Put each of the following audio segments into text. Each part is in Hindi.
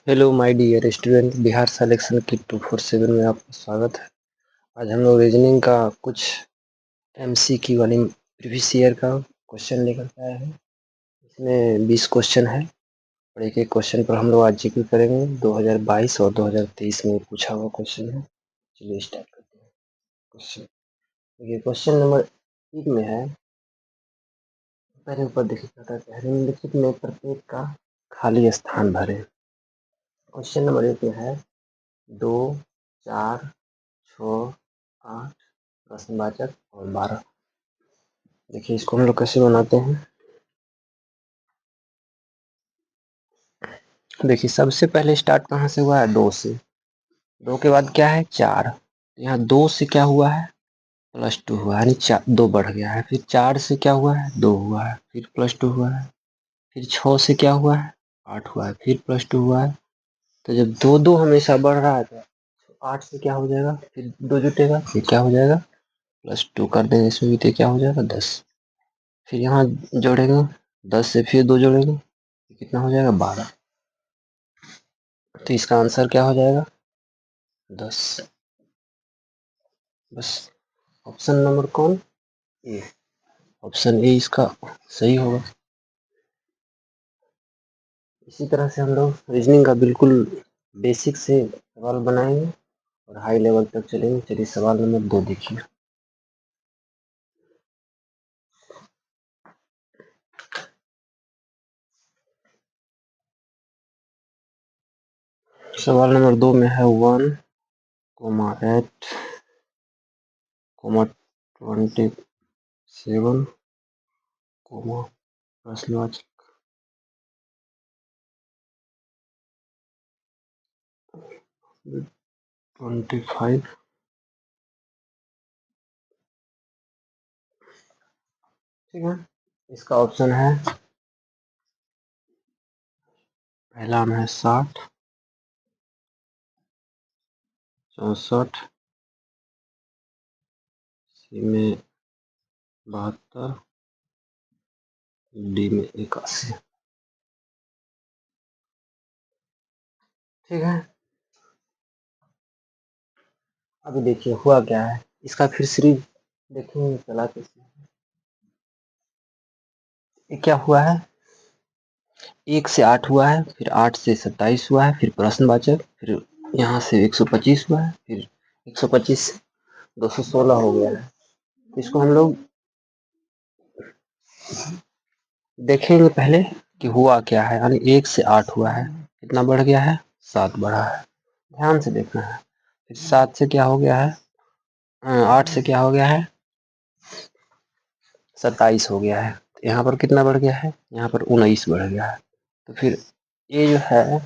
Hello my dear student, Bihar selection की 247 में आपका स्वागत है। आज हम लोग रीजनिंग का कुछ एमसीक्यू वाली प्रीवियस ईयर का क्वेश्चन लेकर के आए हैं। इसमें 20 क्वेश्चन है और एक एक क्वेश्चन पर हम लोग आज जिक्र करेंगे। 2022 और 2023 में पूछा हुआ क्वेश्चन है। चलिए स्टार्ट करते हैं। क्वेश्चन देखिए, क्वेश्चन नंबर 1 में है। पहले ऊपर देखिए, कहता है निम्नलिखित में प्रत्येक का खाली स्थान भरें। क्वेश्चन नंबर 1 में है 2, 4, 6, 8 प्रश्नवाचक और 12। देखिए, इसको हम लोग कैसे बनाते हैं। देखिए, सबसे पहले स्टार्ट कहाँ से हुआ है? 2 से। 2 के बाद क्या है? 4। यहाँ 2 से क्या हुआ है? +2 हुआ है, यानी 2 बढ़ गया है। फिर 4 से क्या हुआ है? 2 हुआ है, फिर +2 हुआ है। फिर 6 से क्या हुआ है? 8 हुआ है, फिर +2 हुआ है। तो जब 2 हमेशा बढ़ रहा है तो 8 से क्या हो जाएगा? फिर 2 जुटेगा, फिर क्या हो जाएगा? +2 कर देंगे इसमें भी, तो क्या हो जाएगा? 10। फिर यहाँ जोड़ेंगे, 10 से फिर 2 जोड़ेंगे, कितना हो जाएगा? 12। तो इसका आंसर क्या हो जाएगा? 10। बस। ऑप्शन नंबर कौन? ए। ऑप्शन ए इसका सही होगा। इसी तरह से हम लोग रीजनिंग का बिल्कुल बेसिक से सवाल बनाएंगे और हाई लेवल तक चलेंगे। चलिए सवाल नंबर 2 देखिए। सवाल नंबर 2 में है 1, 8, 27, प्रश्नवाचक 25। ठीक है, इसका ऑप्शन है, पहला में है 60, 64, सी में 72, डी में 81। ठीक है, अभी देखिए हुआ क्या है। इसका फिर सीरीज देखेंगे चला के। ये क्या हुआ है? 1 से 8 हुआ है, फिर 8 से 27 हुआ है, फिर प्रश्नवाचक, फिर यहाँ से 125 हुआ है, फिर 125 से 216 हो गया है। इसको हम लोग देखेंगे पहले कि हुआ क्या है। यानी 1 से 8 हुआ है, कितना बढ़ गया है? 7 बढ़ा है। ध्यान से देखना है। फिर 7 से क्या हो गया है? 8 से क्या हो गया है? 27 हो गया है। तो यहाँ पर कितना बढ़ गया है? यहाँ पर 19 बढ़ गया है। तो फिर ये जो है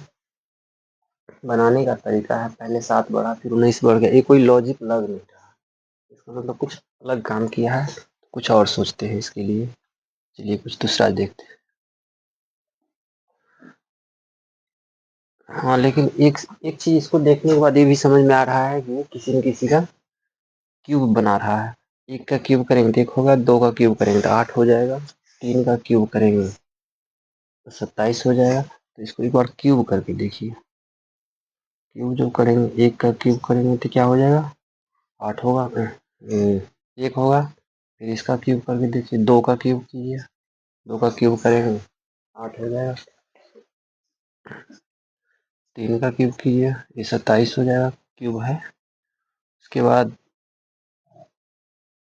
बनाने का तरीका है, पहले 7 बढ़ा फिर 19 बढ़ गया। ये कोई लॉजिक लग नहीं रहा। इसका मतलब कुछ अलग काम किया है, कुछ और सोचते हैं इसके लिए। चलिए कुछ दूसरा देखते हैं। हाँ, लेकिन एक एक चीज इसको देखने के बाद ये भी समझ में आ रहा है कि किसी न किसी का क्यूब बना रहा है। 1 का क्यूब करेंगे तो 1 होगा, 2 का क्यूब करेंगे तो 8 हो जाएगा, 3 का क्यूब करेंगे तो 27 हो जाएगा। तो इसको एक बार क्यूब करके देखिए। क्यूब जो करेंगे, 1 का क्यूब करेंगे तो क्या हो जाएगा? 8 होगा। 1 होगा। फिर इसका क्यूब करके देखिए, 2 का क्यूब कीजिए, 2 का क्यूब करेंगे 8 हो जाएगा। 3 का क्यूब कीजिए, ये 27 हो जाएगा, क्यूब है। उसके बाद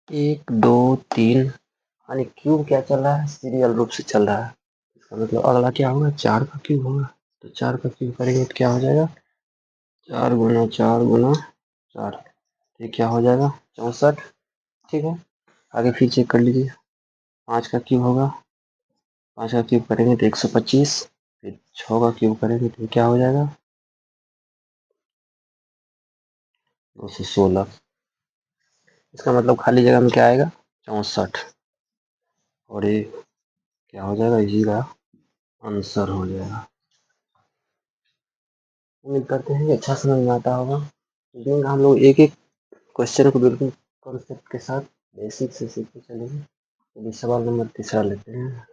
1, 2, 3, यानी क्यूब क्या चल रहा है? सीरियल रूप से चल रहा है। इसका मतलब अगला क्या होगा? 4 का क्यूब होगा। तो 4 का क्यूब करेंगे तो क्या हो जाएगा? 4 गुना 4 गुना 4, ये क्या हो जाएगा? 64। ठीक है, आगे फिर चेक कर लीजिए। 5 का क्यूब होगा, 5 का क्यूब करेंगे तो 125। फिर 6 का क्यूब करेंगे तो क्या हो जाएगा? 216। इसका मतलब खाली जगह में क्या आएगा? 64। और ये क्या हो जाएगा? इसी का आंसर हो जाएगा। उम्मीद करते हैं कि अच्छा समझ में आता होगा। लेकिन हम लोग एक एक क्वेश्चन को बिल्कुल कॉन्सेप्ट के साथ बेसिक से सीखते चलेंगे। चलिए सवाल नंबर 3 लेते हैं।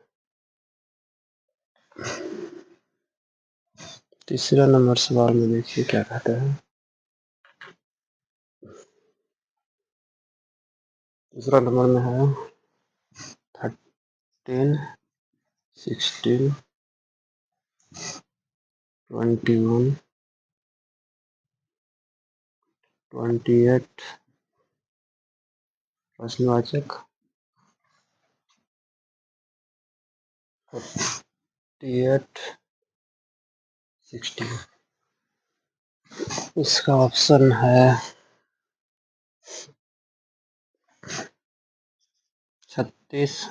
तीसरा नंबर सवाल में देखिए क्या कहता है। तीसरा नंबर में है 13, 16, 21, 28 प्रश्नवाचक 48, 60। इसका ऑप्शन है 36,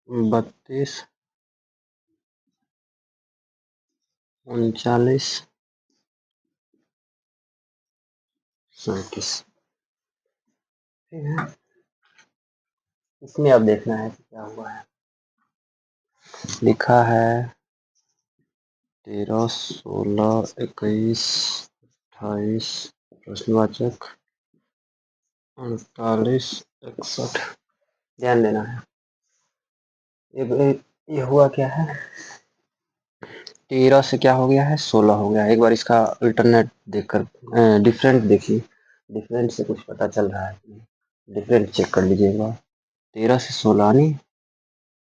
32, 39, 37। ठीक है, इसमें अब देखना है कि क्या हुआ है। लिखा है 13, 16, 21, 28 प्रश्नवाचक 38, 61। ध्यान देना है। ये हुआ क्या है, 13 से क्या हो गया है, 16 हो गया है। एक बार इसका अल्टरनेट देखकर डिफरेंट देखिए, डिफरेंट से कुछ पता चल रहा है, डिफरेंट चेक कर लीजिएगा। 13 से 16 नहीं,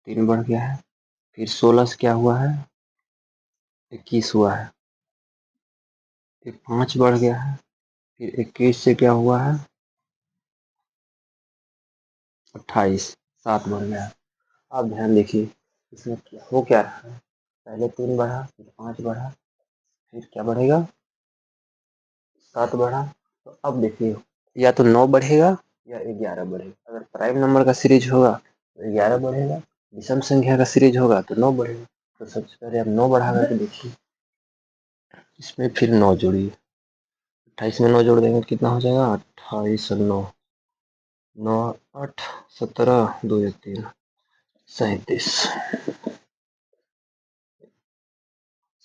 3 बढ़ गया है। फिर 16 से क्या हुआ है, 21 हुआ है। फिर 5 बढ़ गया है। फिर 21 से क्या हुआ है, 28, 7 बढ़ गया है। अब ध्यान देखिए इसमें क्या हो, क्या रहा है, पहले 3 बढ़ा, फिर 5 बढ़ा, फिर क्या बढ़ेगा, 7 बढ़ा। तो अब देखिए या तो 9 बढ़ेगा या 11 बढ़ेगा। अगर प्राइम नंबर का सीरीज होगा तो 11 बढ़ेगा, विषम संख्या का सीरीज होगा तो 9 बढ़ेगा। तो सबसे पहले आप 9 बढ़ा करके देखिए, इसमें फिर 9 जोड़िए, 28 में 9 जोड़ देंगे तो कितना हो जाएगा, 28 और 9, 9 8 17, 2 1 3, 37।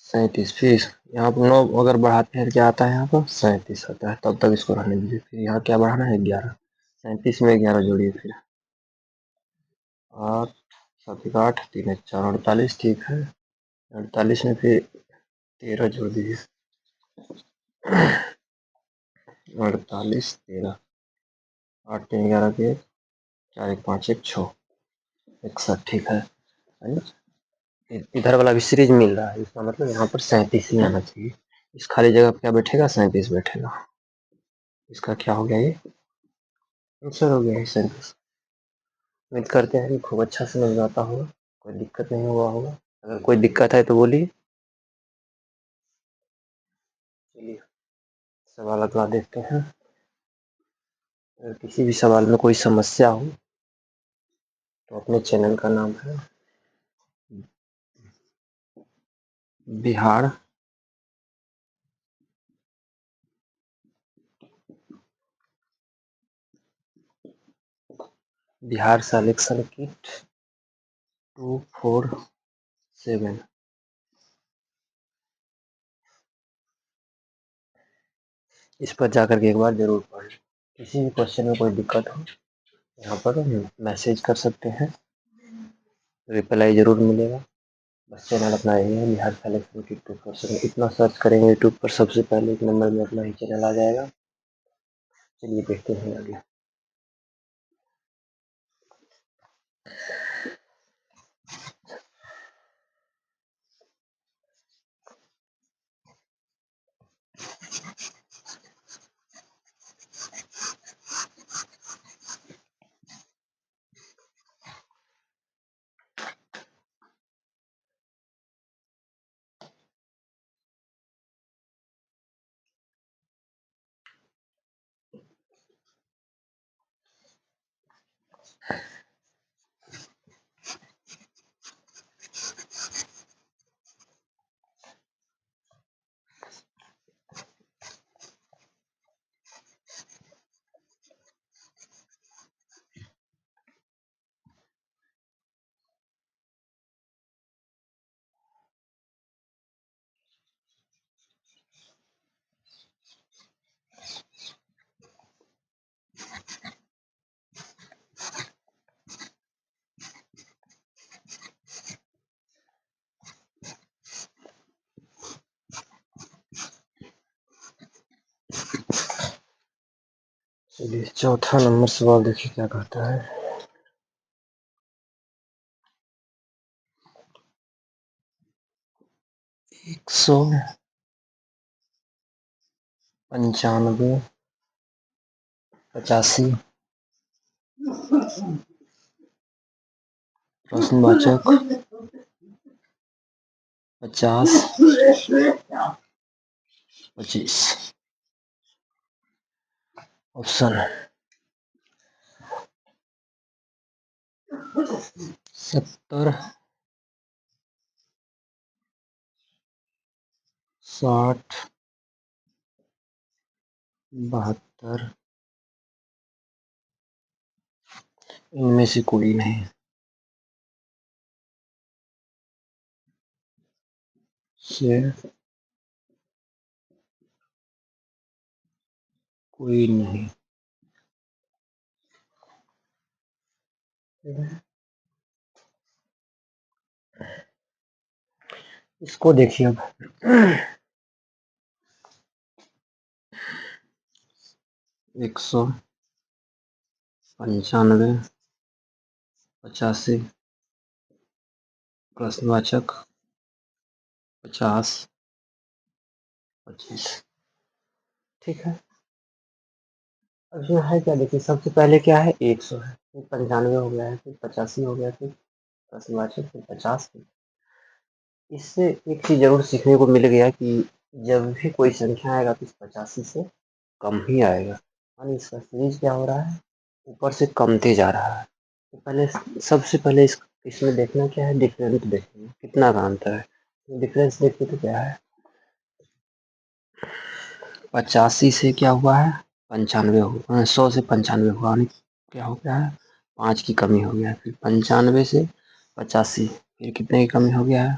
37 फिर यहाँ पर 9 अगर बढ़ाते हैं क्या आता है, यहाँ पर 37 आता है। तब तक इसको रहने दीजिए। फिर यहाँ क्या बढ़ाना है, 11। 37 में 11 जोड़िए, फिर 8 7 1 8 3 1 4 48। ठीक है, 48 में फिर 13 जोड़ दीजिए, 48 13, 8 3 11 के 4 1 5 1 6, 61। ठीक है ना? इधर वाला भी सीरीज मिल रहा है, इसका मतलब यहाँ पर 37 ही आना चाहिए। इस खाली जगह पे क्या बैठेगा, 37 बैठेगा। इसका क्या हो गया, ये आंसर हो गया है 37। उम्मीद करते हैं कि खूब अच्छा समझ में आता होगा, कोई दिक्कत नहीं हुआ होगा। अगर कोई दिक्कत है तो बोलिए। चलिए सवाल अगला देखते हैं। अगर किसी भी सवाल में कोई समस्या हो तो अपने चैनल का नाम है बिहार बिहार सिलेक्शन किट 247। इस पर जाकर के एक बार जरूर पढ़ लें। किसी भी क्वेश्चन में कोई दिक्कत हो यहाँ पर मैसेज कर सकते हैं, रिप्लाई जरूर मिलेगा। बस चैनल अपना यही है, बिहार सिलेक्शन किट 247। इतना सर्च करेंगे यूट्यूब पर, सबसे पहले एक नंबर में अपना ही चैनल आ जाएगा। चलिए देखते हैं आगे। चलिए चौथा नंबर सवाल देखिए क्या कहता है। एक सौ 95 85 प्रश्नवाचक 50 25। ऑप्शन 70 60 72। इनमें से कोई नहीं। से कोई नहीं। इसको देखिए अब। 195 85 प्रश्नवाचक 50 25। ठीक है। अब जो है क्या देखिए, सबसे पहले क्या है 100 है, फिर 95 हो गया है, फिर 85 हो गया, फिर प्रश्नवाचक, फिर 50। इससे एक चीज जरूर सीखने को मिल गया कि जब भी कोई संख्या आएगा तो इस 85 से कम ही आएगा। यानी इसका सीरीज क्या हो रहा है, ऊपर से कमते जा रहा है। तो पहले सबसे पहले इसमें देखना क्या है, डिफरेंस देखना कितना का अंतर है। डिफरेंस देखते तो क्या है, 85 से क्या हुआ है 95 हुआ, 100 से 95 हुआ, यानी क्या हो गया है 5 की कमी हो गया है। फिर 95 से 85 फिर कितने की कमी हो गया है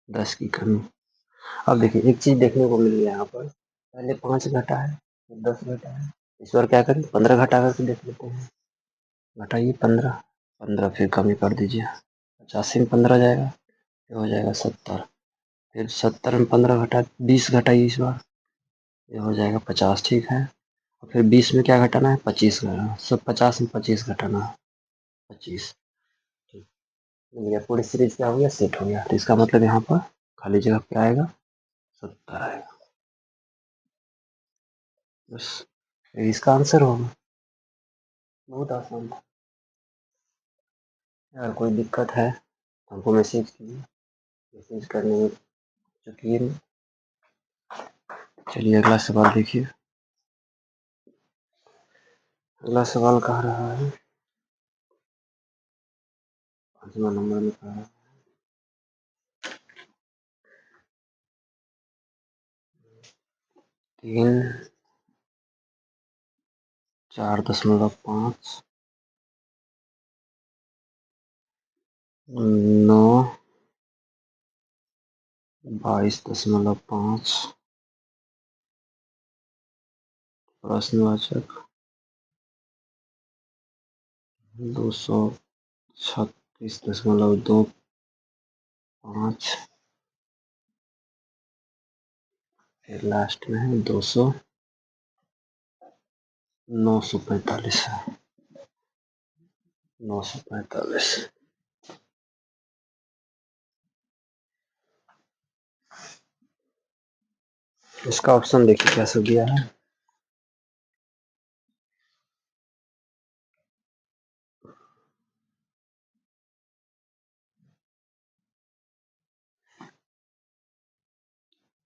10 की कमी। अब देखिए एक चीज देखने को मिल गया यहाँ पर, पहले 5 घटा है फिर 10 घटा है। इस बार क्या करें 15 घटा करके देख लेते हैं। घटाइए 15, 15 फिर कमी कर दीजिए, 85 में 15 जाएगा, ये हो जाएगा 70। फिर 70 में 15 घटा 20 घटाइए इस बार, ये हो जाएगा 50। ठीक है। और फिर 20 में क्या घटाना है 25 घटाना, सब 50 में 25 घटाना है 25। ठीक, मिल गया, पूरी सीरीज क्या हो गया सेट हो गया। तो इसका मतलब यहाँ पर खाली जगह पे आएगा 70 आएगा। बस ये इसका आंसर होगा। बहुत आसान था। अगर कोई दिक्कत है तो हमको मैसेज कीजिए, मैसेज करने में चुकिए नहीं। चलिए अगला सवाल देखिए। अगला सवाल कह रहा है, 5वां नंबर में कह रहा है 3 4.5 9 22.5 प्रश्नवाचक 236.25। फिर लास्ट में है 200 945 है 945। इसका ऑप्शन देखिए कैसे दिया है।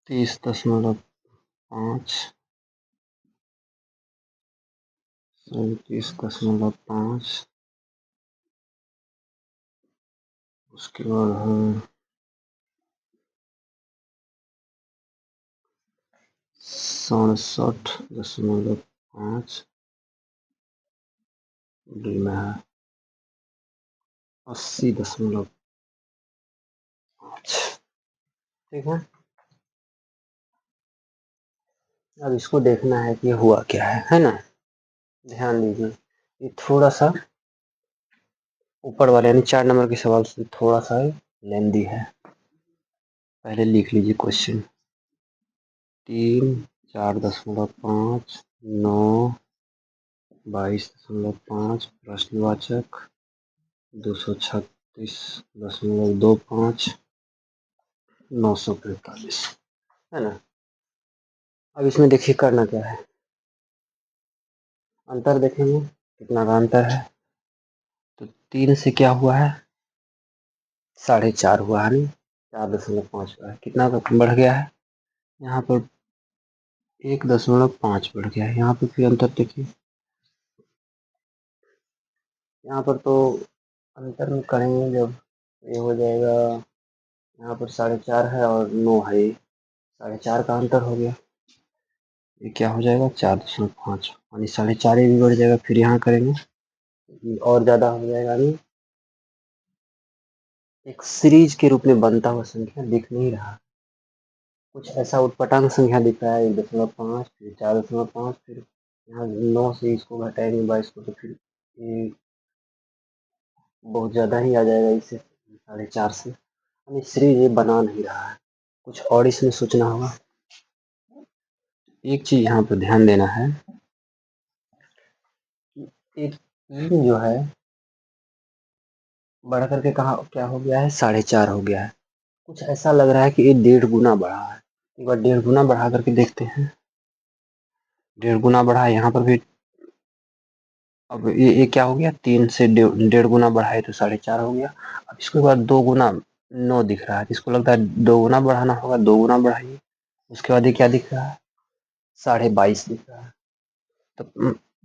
30.5 37.5, उसके बाद है 67.5, डी में है 80.5। ठीक है। अब इसको देखना है कि हुआ क्या है ना। ध्यान दीजिए, ये थोड़ा सा ऊपर वाले यानी 4 नंबर के सवाल से थोड़ा सा लेंदी है। पहले लिख लीजिए क्वेश्चन। 3 4.5 9 22.5 प्रश्नवाचक 236.25 945 है ना। अब इसमें देखिए करना क्या है, अंतर देखेंगे कितना का अंतर है। तो 3 से क्या हुआ है 4.5 हुआ है नहीं, 4.5 हुआ है, कितना बढ़ गया है यहाँ पर 1.5 बढ़ गया है। यहाँ पे फिर अंतर देखिए, यहाँ पर तो अंतर में करेंगे जब ये हो जाएगा, यहाँ पर 4.5 है और 9 है, ये 4.5 का अंतर हो गया, ये क्या हो जाएगा 4.5 यानी 4.5 भी बढ़ जाएगा। फिर यहाँ करेंगे और ज़्यादा हो जाएगा, नहीं एक सीरीज के रूप में बनता हुआ संख्या दिख नहीं रहा, कुछ ऐसा उत्पटांग संख्या दिख रहा है 1.5 फिर 4.5 फिर यहाँ 9 से इसको घटाएंगे 22 को, तो फिर ये बहुत ज़्यादा ही आ जाएगा इससे 4.5 से, यानी सीरीज ये बना नहीं रहा है, कुछ और इसमें सोचना होगा। एक चीज़ यहाँ पर ध्यान देना है कि एक जो है बढ़ करके कहा क्या हो गया है 4.5 हो गया है, कुछ ऐसा लग रहा है कि ये 1.5 गुना बढ़ा है। एक बार 1.5 गुना बढ़ा करके देखते हैं, 1.5 गुना बढ़ा है यहाँ पर भी। अब ये क्या हो गया 3 से 1.5 गुना बढ़ा है तो 4.5 हो गया। अब इसके बाद 2 गुना 9 दिख रहा है, इसको लगता है 2 गुना बढ़ाना होगा, 2 गुना बढ़ाइए। उसके बाद ये क्या दिख रहा है 22.5 दिख रहा है। तो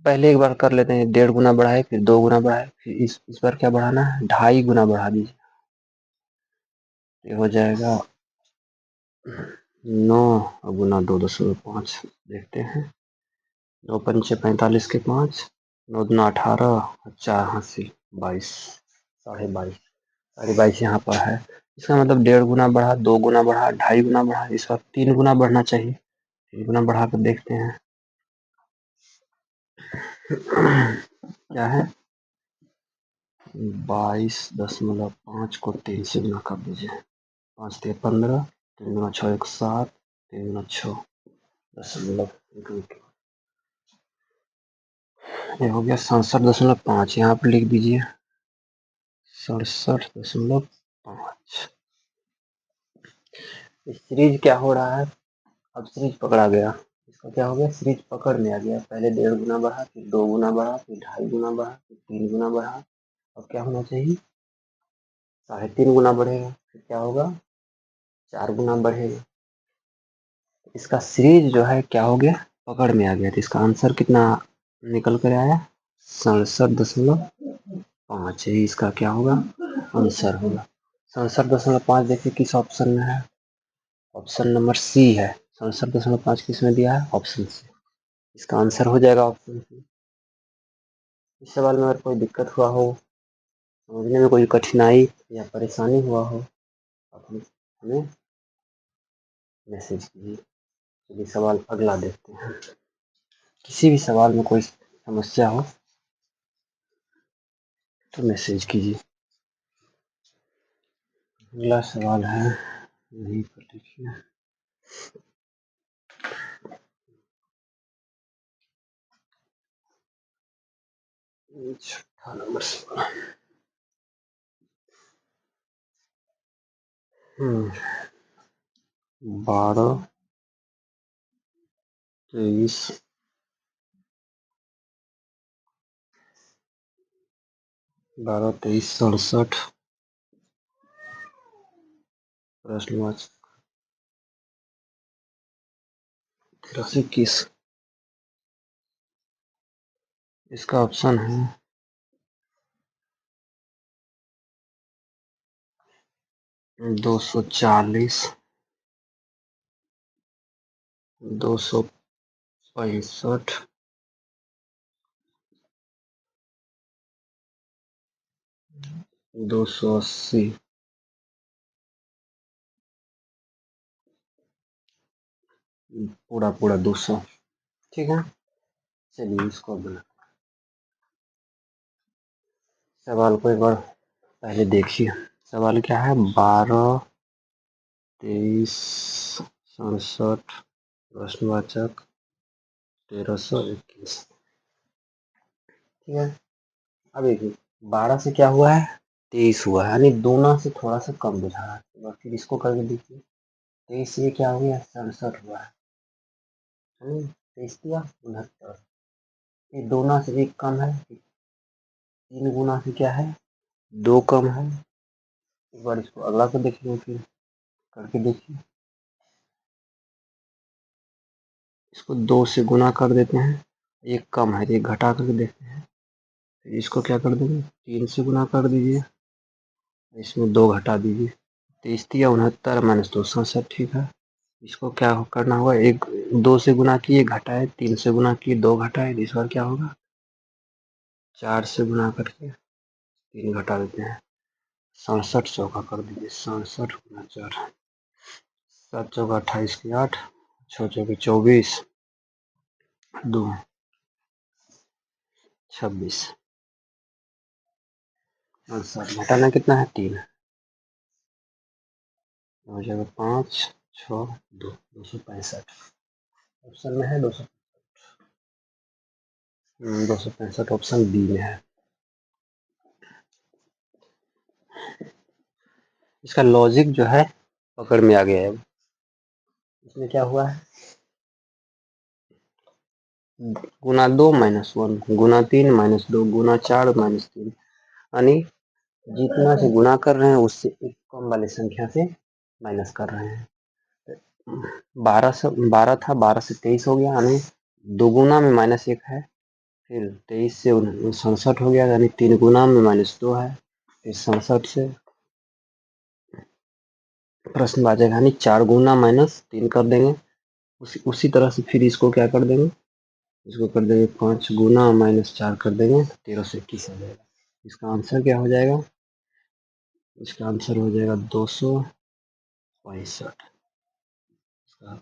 पहले एक बार कर लेते हैं, 1.5 गुना बढ़ाए फिर 2 गुना बढ़ाए फिर इस बार क्या बढ़ाना है 2.5 गुना बढ़ा दीजिए, ये हो जाएगा 9 गुना 2.5 देखते हैं, 9 पंचे 45 के 5, 9 दूना 18, 4 हाथ से 22, 22.5 यहाँ पर है। इसका मतलब 1.5 गुना बढ़ा, 2 गुना बढ़ा, 2.5 गुना बढ़ा, इस बार 3 गुना बढ़ना चाहिए, 3 गुना बढ़ा कर देखते हैं क्या है 22.5 को 3 से गुना कर दीजिए, 5 ते 15, 3 गुना 6 1 7, 3 गुना 6 दशमलव, ये हो गया 67.5, यहाँ पर लिख दीजिए 67.5। सीरीज क्या हो रहा है, अब सीरीज पकड़ा गया, इसका क्या हो गया सीरीज पकड़ में आ गया, पहले 1.5 गुना बढ़ा फिर 2 गुना बढ़ा फिर 2.5 गुना बढ़ा फिर 3 गुना बढ़ा, अब क्या होना चाहिए 3.5 गुना बढ़ेगा, फिर क्या होगा 4 गुना बढ़ेगा। इसका सीरीज जो है क्या हो गया पकड़ में आ गया, तो इसका आंसर कितना निकल कर आया 67.5, ही इसका क्या होगा आंसर होगा। 67.5 देखिए किस ऑप्शन में है, ऑप्शन नंबर सी है, 67.5 किस में दिया है ऑप्शन सी, इसका आंसर हो जाएगा ऑप्शन सी। इस सवाल में अगर कोई दिक्कत हुआ हो, समझने में कोई कठिनाई या परेशानी हुआ हो आप हमें मैसेज कीजिए। चलिए सवाल अगला देखते हैं, किसी भी सवाल में कोई समस्या हो तो मैसेज कीजिए। अगला सवाल है यहीं पर लिखिए, छठा नंबर सवाल। 12 23 67 प्रश्नवाचक 83 इसका ऑप्शन है 240, 265, 280, पूरा पूरा 200, ठीक है। चलिए इसको बना सवाल को एक बार पहले देखिए, सवाल क्या है 12 23 67 प्रश्नवाचक 1321, ठीक है। अब देखिए 12 से क्या हुआ है, 23 हुआ है, यानी दूना से थोड़ा सा कम बुझा रहा है। तो फिर इसको करके देखिए, 23 से क्या हुआ है, 67 हुआ है, 23 दिया 69। ये दूना से एक कम है, 3 गुना से क्या है, 2 कम है। एक बार इसको अगला को देखिए, फिर करके देखिए, इसको 2 से गुना कर देते हैं, एक कम है, एक घटा करके देखते हैं। फिर इसको क्या कर देंगे, 3 से गुना कर दीजिए, इसमें 2 घटा दीजिए, 23 या 69 माइनस 2 67। ठीक है, इसको क्या करना होगा, एक 2 से गुना किए घटाए, 3 से गुना किए 2 घटाए, इस बार क्या होगा, 4 से गुना करके 3 घटा देते हैं, 67 चौका कर दीजिए, 67 गुना 4, 7 चौका 28 की 8, 6 चौके 24, 2 26, और 7 घटाना कितना है, 3 हो जाएगा, 5 6 2 265। ऑप्शन में है 265, ऑप्शन बी में है। इसका लॉजिक जो है पकड़ में आ गया है। इसमें क्या हुआ है, गुना 2 -1, गुना 3 -2, गुना 4 -3, यानी जितना से गुना कर रहे हैं उससे एक कम वाली संख्या से माइनस कर रहे हैं। 12 था, 12 से 23 हो गया, यानी दोगुना में -1 है, फिर 23 से 67 हो गया, यानी 3 गुना में -2 है, फिर 67 से प्रश्न आ जाएगा, यानी 4 गुना -3 कर देंगे। उसी तरह से फिर इसको क्या कर देंगे, इसको कर देंगे 5 गुना -4 कर देंगे, 13 से 21 आ जाएगा। इसका आंसर क्या हो जाएगा, इसका आंसर हो जाएगा 265। इसका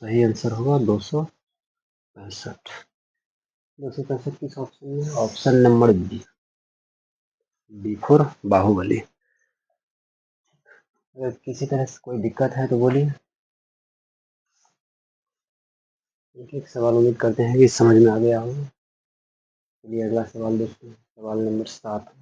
सही आंसर होगा 265। 265 किस ऑप्शन में है, option number B, B for Baahubali. अगर किसी तरह से कोई दिक्कत है तो बोलिए। एक एक सवाल उम्मीद करते हैं कि समझ में आ गया होगा। चलिए अगला सवाल देखते हैं, सवाल नंबर 7।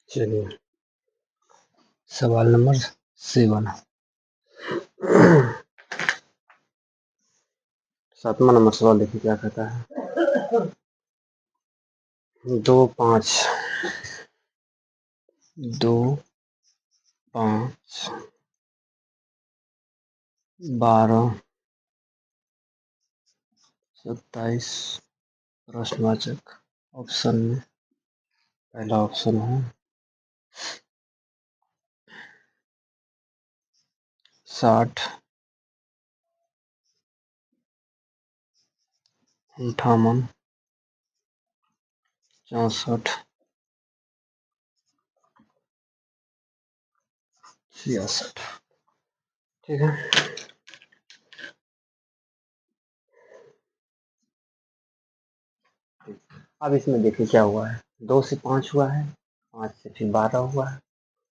चलिए सवाल नंबर 7, 7वां नंबर सवाल देखिए क्या कहता है। 2 5 2 5 12 27 प्रश्नवाचक। ऑप्शन में पहला ऑप्शन है 60 58 64 66। ठीक है, अब इसमें देखिए क्या हुआ है, 2 से 5 हुआ है, 5 से फिर 12 हुआ है,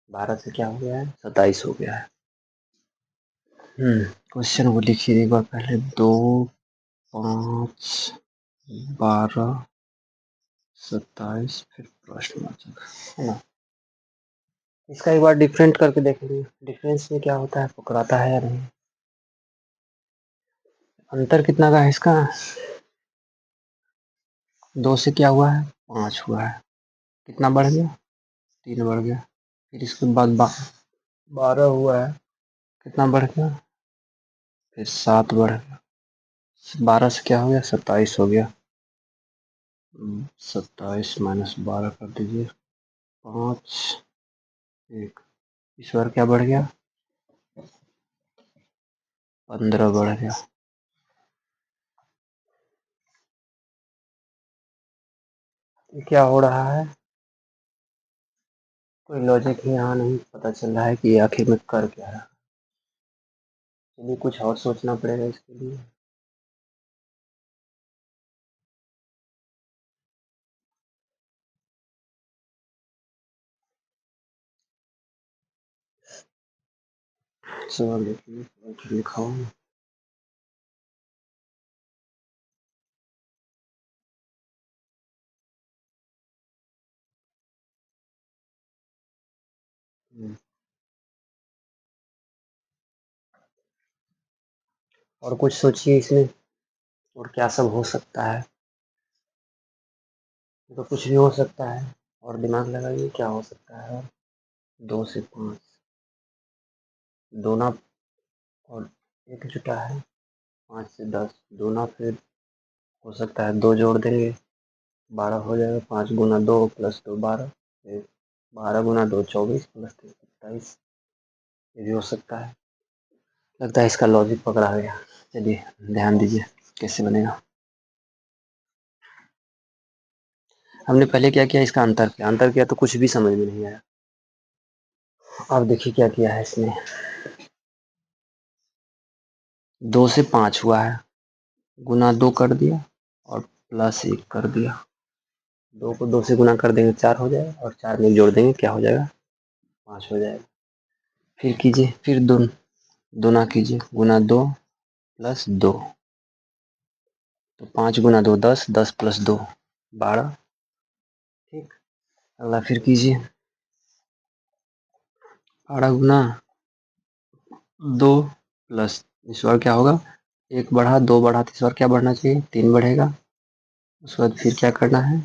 12 से क्या हो गया है, 27 हो गया है। क्वेश्चन वो लिखिए एक बार पहले, 2 5 12 27 फिर प्रश्नवाचक, है ना। इसका एक बार डिफरेंट करके देखेंगे, डिफरेंस में क्या होता है, पकड़ाता है या नहीं। अंतर कितना का है इसका, 2 से क्या हुआ है, 5 हुआ है, कितना बढ़ गया, 3 बढ़ गया, फिर इसके बाद 12 हुआ है, कितना बढ़ गया, फिर 7 बढ़ गया, 12 से क्या हो गया, 27 हो गया। 27 माइनस 12 कर दीजिए, 5 1। इस बार क्या बढ़ गया, 15 बढ़ गया। ये क्या हो रहा है, कोई लॉजिक ही यहाँ नहीं पता चल रहा है कि ये आखिर में कर क्या रहा है। चलिए कुछ और सोचना पड़ेगा इसके लिए। सवाल देखिए लिखा हूँ। और कुछ सोचिए इसमें, और क्या सब हो सकता है, तो कुछ भी हो सकता है, और दिमाग लगाइए क्या हो सकता है। 2 से 5, दोना और एक जुटा है, 5 से 10, दोना फिर हो सकता है 2 जोड़ देंगे, 12 हो जाएगा। 5 गुना 2 प्लस 2 12, फिर 12 गुना 2 24 प्लस 3 27। ये भी हो सकता है, लगता है इसका लॉजिक पकड़ा गया। चलिए ध्यान दीजिए कैसे बनेगा। हमने पहले क्या किया, इसका अंतर किया तो कुछ भी समझ में नहीं आया। अब देखिए क्या किया है इसने, 2 से 5 हुआ है, गुना 2 कर दिया और प्लस 1 कर दिया। 2 को 2 से गुना कर देंगे 4 हो जाएगा, और 4 में जोड़ देंगे क्या हो जाएगा, 5 हो जाएगा। फिर कीजिए, फिर दोना कीजिए, गुना 2 प्लस 2, तो 5 गुना 2 10, 10 प्लस 2 12। ठीक, अगला फिर कीजिए, 12 गुना 2 प्लस, इस बार क्या होगा, 1 बढ़ा 2 बढ़ा, तो इस बार क्या बढ़ना चाहिए, 3 बढ़ेगा। उसके बाद फिर क्या करना है,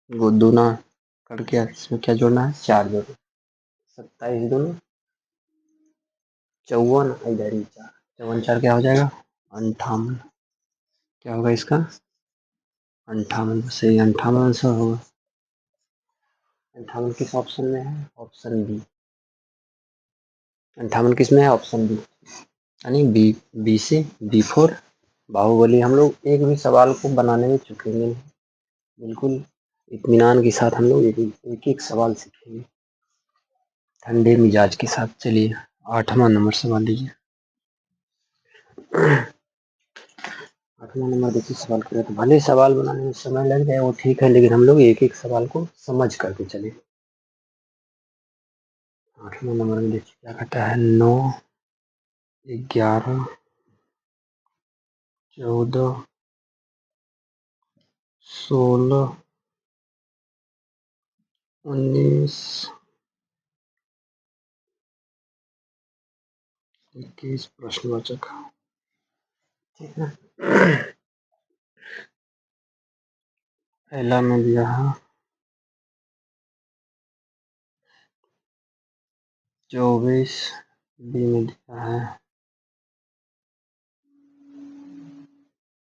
वो दूना करके इसमें क्या जोड़ना है, 4 जोड़ना। 27 दूना 54, इधर ही 4, 54 4 क्या हो जाएगा, 58। क्या होगा इसका, 58 सही, 58 आंसर होगा। 58 किस ऑप्शन में है, ऑप्शन बी। 58 किस में है, ऑप्शन बी, यानी बी। बी से B4 बाहुबली। हम लोग एक भी सवाल को बनाने में चूकेंगे नहीं, बिल्कुल इत्मीनान के साथ हम लोग एक एक सवाल सीखेंगे, ठंडे मिजाज के साथ। चलिए 8वां नंबर सवाल लीजिए। 8वां नंबर देखिए, सवाल करें तो भले सवाल बनाने में समय लग जाए वो ठीक है, लेकिन हम लोग एक एक सवाल को समझ करके चले। 8वां नंबर में देखिए क्या कहता है, 9 11 14 16 19 21 प्रश्नवाचक। ठीक है, पहला में दिया है 24, बी में दिया है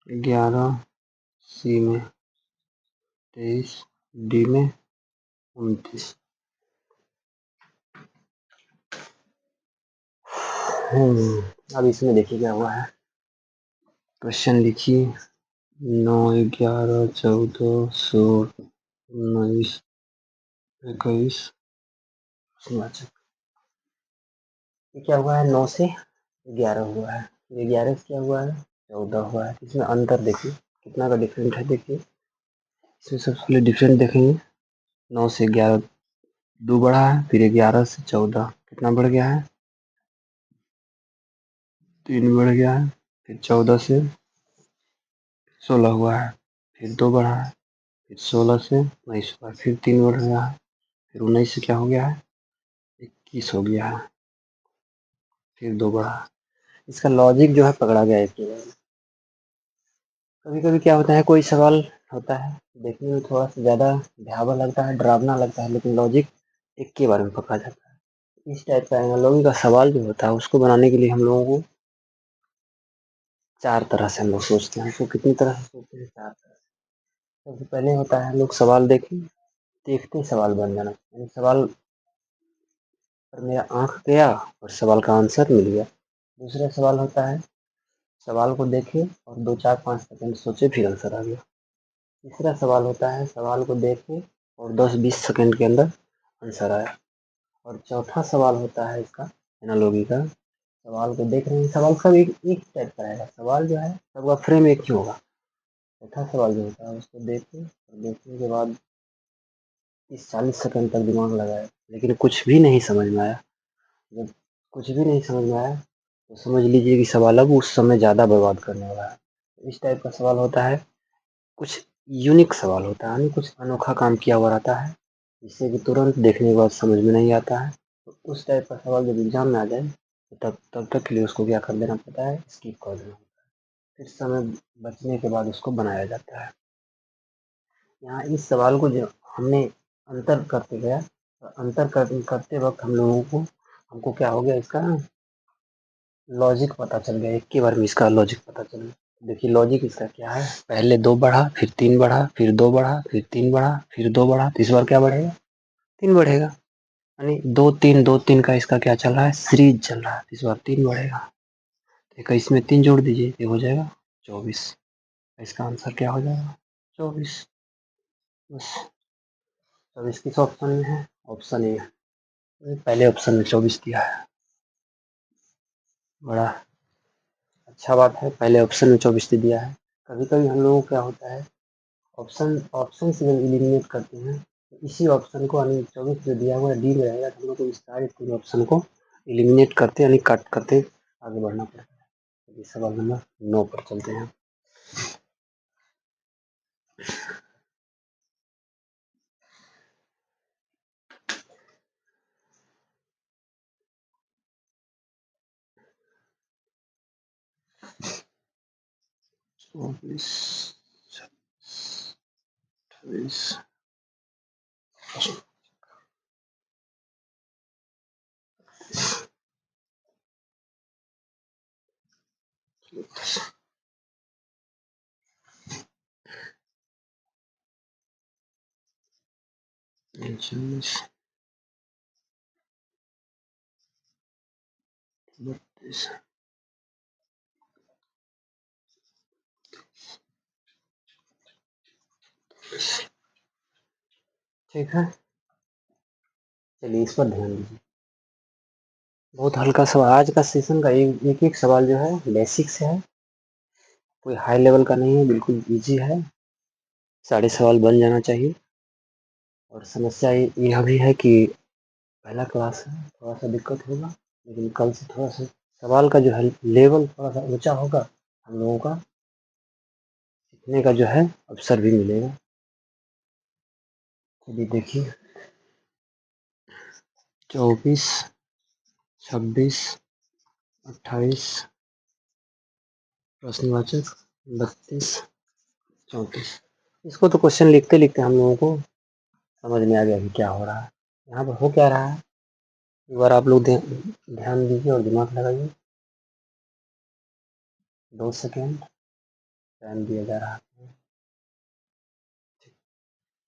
11, सी में 23, डी में 29। अब इसमें देखिए क्या हुआ है, क्वेश्चन लिखिए, 9 11 14 16 19 21 प्रश्नवाचक। ये क्या हुआ है, 9 से 11 हुआ है, ये 11 से क्या हुआ है, 14 हुआ है। इसमें अंतर देखिए कितना का डिफरेंट है, देखिए इसमें सबसे पहले डिफरेंट देखेंगे, 9 से 11 2 बढ़ा है, फिर 11 से 14 कितना बढ़ गया है, 3 बढ़ गया है, फिर 14 से 16 हुआ है, फिर 2 बढ़ा है, फिर 16 से 19 हुआ है, फिर 3 बढ़ गया है, फिर 19 से क्या हो गया है, 21 हो गया है, फिर 2 बढ़ा है। इसका लॉजिक जो है पकड़ा गया है इसके बारे में। कभी कभी क्या होता है, कोई सवाल होता है देखने में थोड़ा सा ज़्यादा भयावह लगता है, डरावना लगता है, लेकिन लॉजिक एक के बारे में पकड़ा जाता है। इस टाइप का एनालॉजी का सवाल जो होता है उसको बनाने के लिए हम लोगों को 4 तरह से हम लोग सोचते हैं। उसको कितनी तरह से सोचते हैं? 4 तरह से। सबसे पहले होता है हम लोग सवाल देखें, देखते ही सवाल बन जाना, यानी सवाल पर मेरा आँख गया और सवाल का आंसर मिल गया। दूसरा सवाल होता है सवाल को देखे और 2, 4, 5 सेकंड सोचे फिर आंसर आ गया। तीसरा सवाल होता है सवाल को देखे और 10-20 सेकंड के अंदर आंसर आया। और चौथा सवाल होता है इसका एनालॉजी का, सवाल को देख रहे हैं, सवाल सब एक टाइप का रहेगा, सवाल जो है सबका फ्रेम एक ही होगा। चौथा सवाल जो होता है उसको देखे और देखने के बाद 30-40 सेकंड तक दिमाग लगाए, लेकिन कुछ भी नहीं समझ में आया। जब कुछ भी नहीं समझ में आया तो समझ लीजिए कि सवाल अब उस समय ज़्यादा बर्बाद करने वाला है। इस टाइप का सवाल होता है, कुछ यूनिक सवाल होता है, यानी कुछ अनोखा काम किया हुआ रहता है, जिससे कि तुरंत देखने के बाद समझ में नहीं आता है। तो उस टाइप का सवाल जब एग्जाम में आ जाए तो तब तक के लिए उसको क्या कर देना पड़ता है? स्किप कर देना। फिर समय बचने के बाद उसको बनाया जाता है। यहाँ इस सवाल को जो हमने अंतर करते गया, तो करते वक्त हम लोगों को हमको क्या हो गया, इसका लॉजिक पता चल गया। एक के बार में इसका लॉजिक पता चल गया। देखिए लॉजिक इसका क्या है, पहले 2 बढ़ा, फिर 3 बढ़ा, फिर 2 बढ़ा, फिर 3 बढ़ा, फिर 2 बढ़ा, तो इस बार क्या बढ़ेगा? 3 बढ़ेगा। यानी 2-3 का इसका क्या चल रहा है? सीरीज चल रहा है। इस बार 3 बढ़ेगा। देखो इसमें 3 जोड़ दीजिए, ये हो जाएगा 24। इसका आंसर क्या हो जाएगा? 24। बस 24 किस ऑप्शन में है? Option A. पहले ऑप्शन में 24 दिया है। बड़ा अच्छा बात है, पहले ऑप्शन में 24 दिया है। कभी कभी हम लोगों को क्या होता है, ऑप्शन से जब एलिमिनेट करते हैं तो इसी ऑप्शन को, यानी 24 जो दिया हुआ है डी में रहेगा, तो हम लोग को इस सारे 3 ऑप्शन को एलिमिनेट करते यानी कट करते आगे बढ़ना पड़ता है। चलिए सवाल नंबर 9 पर चलते हैं। चौबीस, 28, 29, 32। ठीक है, चलिए इस पर ध्यान दीजिए। बहुत हल्का सवाल आज का सेशन का, एक एक सवाल जो है बेसिक से है, कोई हाई लेवल का नहीं है, बिल्कुल इजी है। सारे सवाल बन जाना चाहिए। और समस्या यह भी है कि पहला क्लास है, थोड़ा सा दिक्कत होगा, लेकिन कल से थोड़ा सा सवाल का जो है लेवल थोड़ा सा ऊंचा होगा, हम लोगों का सीखने का जो है अवसर भी मिलेगा। चलिए देखिए 24, 26, 28, प्रश्नवाचक 32, 34। इसको तो क्वेश्चन लिखते लिखते हम लोगों को समझ में आ गया कि क्या हो रहा है, यहाँ पर हो क्या रहा है। एक बार आप लोग ध्यान दीजिए और दिमाग लगाइए। 2 सेकेंड टाइम दिया जा रहा है।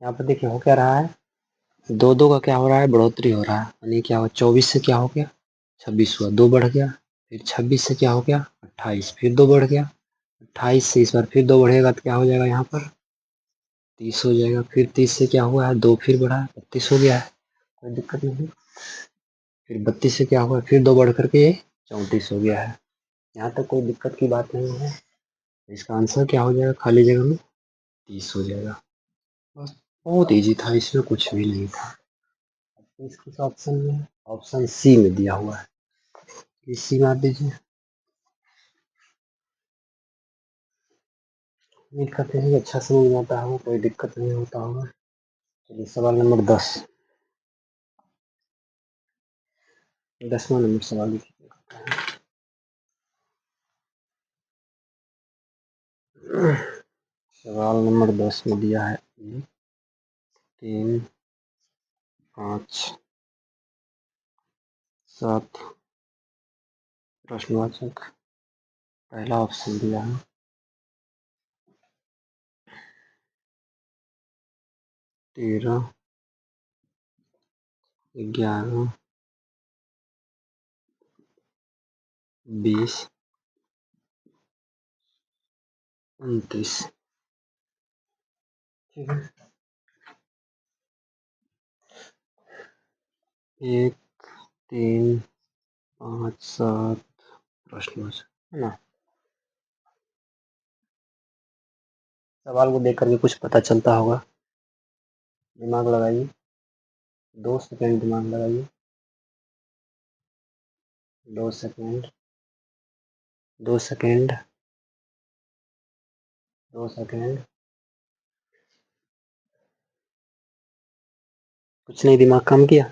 यहाँ पर देखिए हो क्या रहा है, 2-2 का क्या हो रहा है? बढ़ोतरी हो रहा है। यानी क्या हुआ, 24 से क्या हो गया? 26 हुआ, 2 बढ़ गया। फिर 26 से क्या हो गया? 28, फिर 2 बढ़ गया। 28 से इस बार फिर 2 बढ़ेगा तो क्या हो जाएगा यहाँ पर? 30 हो जाएगा। फिर 30 से क्या हुआ है? 2 फिर बढ़ा, 32 हो गया है, कोई दिक्कत नहीं। फिर 32 से क्या हुआ? फिर 2 बढ़ करके 34 हो गया है। यहाँ तक कोई दिक्कत की बात नहीं है। इसका आंसर क्या हो जाएगा? खाली जगह में 30 हो जाएगा। बस बहुत ईजी था, इसमें कुछ भी नहीं था। किस ऑप्शन में है? ऑप्शन सी में दिया हुआ है, इसी मार दीजिए। उम्मीद करते हैं कि अच्छा समझ में आता होगा, कोई दिक्कत नहीं होता होगा। चलिए सवाल नंबर 10, 10वां नंबर सवाल लिखिए। सवाल नंबर 10 में दिया है 3, 5, 7 प्रश्नवाचक। पहला ऑप्शन दिया है 13, 11, 20, 29। ठीक है, 1, 3, 5, 7 प्रश्नवाचक है ना। सवाल को देख करके कुछ पता चलता होगा। दिमाग लगाइए, 2 सेकंड दिमाग लगाइए, 2 सेकंड, 2 सेकंड, 2 सेकंड। कुछ नहीं दिमाग काम किया।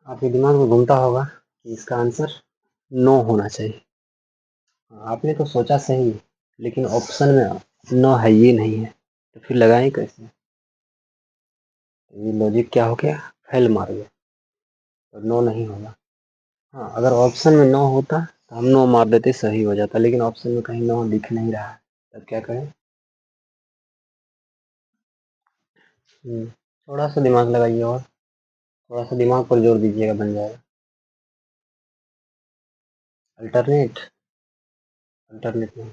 आपके दिमाग में घूमता होगा कि इसका आंसर नो होना चाहिए। आपने तो सोचा सही, लेकिन ऑप्शन में नो है, ये नहीं है, तो फिर लगाएं कैसे? ये लॉजिक क्या हो गया, फेल मार गया, तो नो नहीं होगा। हाँ, अगर ऑप्शन में नो होता तो हम नो मार देते, सही हो जाता, लेकिन ऑप्शन में कहीं नो दिख नहीं रहा है, तब क्या करें? थोड़ा सा दिमाग लगाइए और थोड़ा सा दिमाग पर जोर दीजिएगा, बन जाएगा। अल्टरनेट, अल्टरनेट नहीं,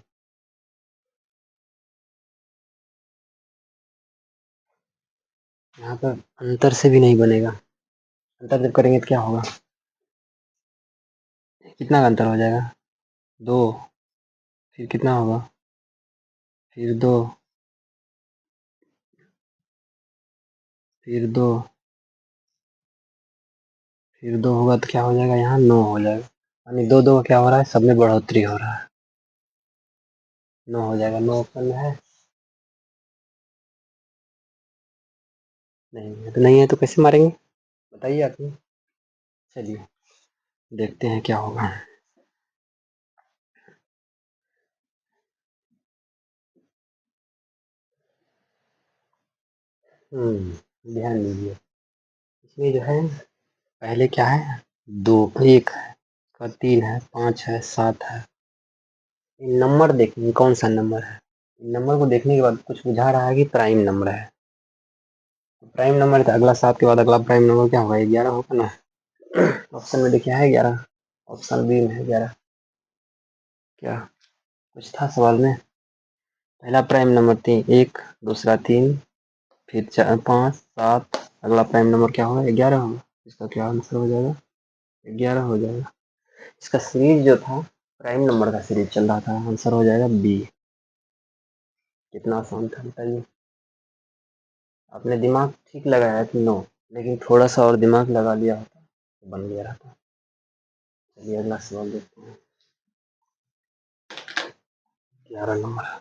यहाँ पर अंतर से भी नहीं बनेगा। अंतर जब करेंगे तो क्या होगा? कितना का अंतर हो जाएगा? 2, फिर कितना होगा? फिर 2, फिर 2, फिर 2 होगा तो क्या हो जाएगा? यहाँ 9 हो जाएगा। यानी 2 2 क्या हो रहा है? सब में बढ़ोतरी हो रहा है, 9 हो जाएगा। 9 ऑप्शन में है? नहीं है, तो नहीं है तो कैसे मारेंगे, बताइए आप ही। चलिए देखते हैं क्या होगा। ध्यान दीजिए, इसमें जो है पहले क्या है? 2, 1 है, उसका 3 है, 5 है, 7 है। नंबर देखिए कौन सा नंबर है। नंबर को देखने के बाद कुछ बुझा रहा है कि प्राइम नंबर है। तो प्राइम नंबर है तो अगला 7 के बाद अगला प्राइम नंबर क्या होगा? 11 होगा ना। ऑप्शन में देखिए है 11, ऑप्शन बी में है 11। क्या कुछ था सवाल में? पहला प्राइम नंबर 3, 1, दूसरा 3, फिर 4, 5, 7, अगला प्राइम नंबर क्या होगा? 11 होगा। इसका क्या आंसर हो जाएगा? 11 हो जाएगा। इसका सीरीज जो था, प्राइम नंबर का सीरीज चल रहा था, आंसर हो जाएगा बी। कितना आसान था बताइए। आपने दिमाग ठीक लगाया कि नो, लेकिन थोड़ा सा और दिमाग लगा लिया होता तो बन गया रहता। चलिए अगला सवाल देखते हैं। 11 नंबर।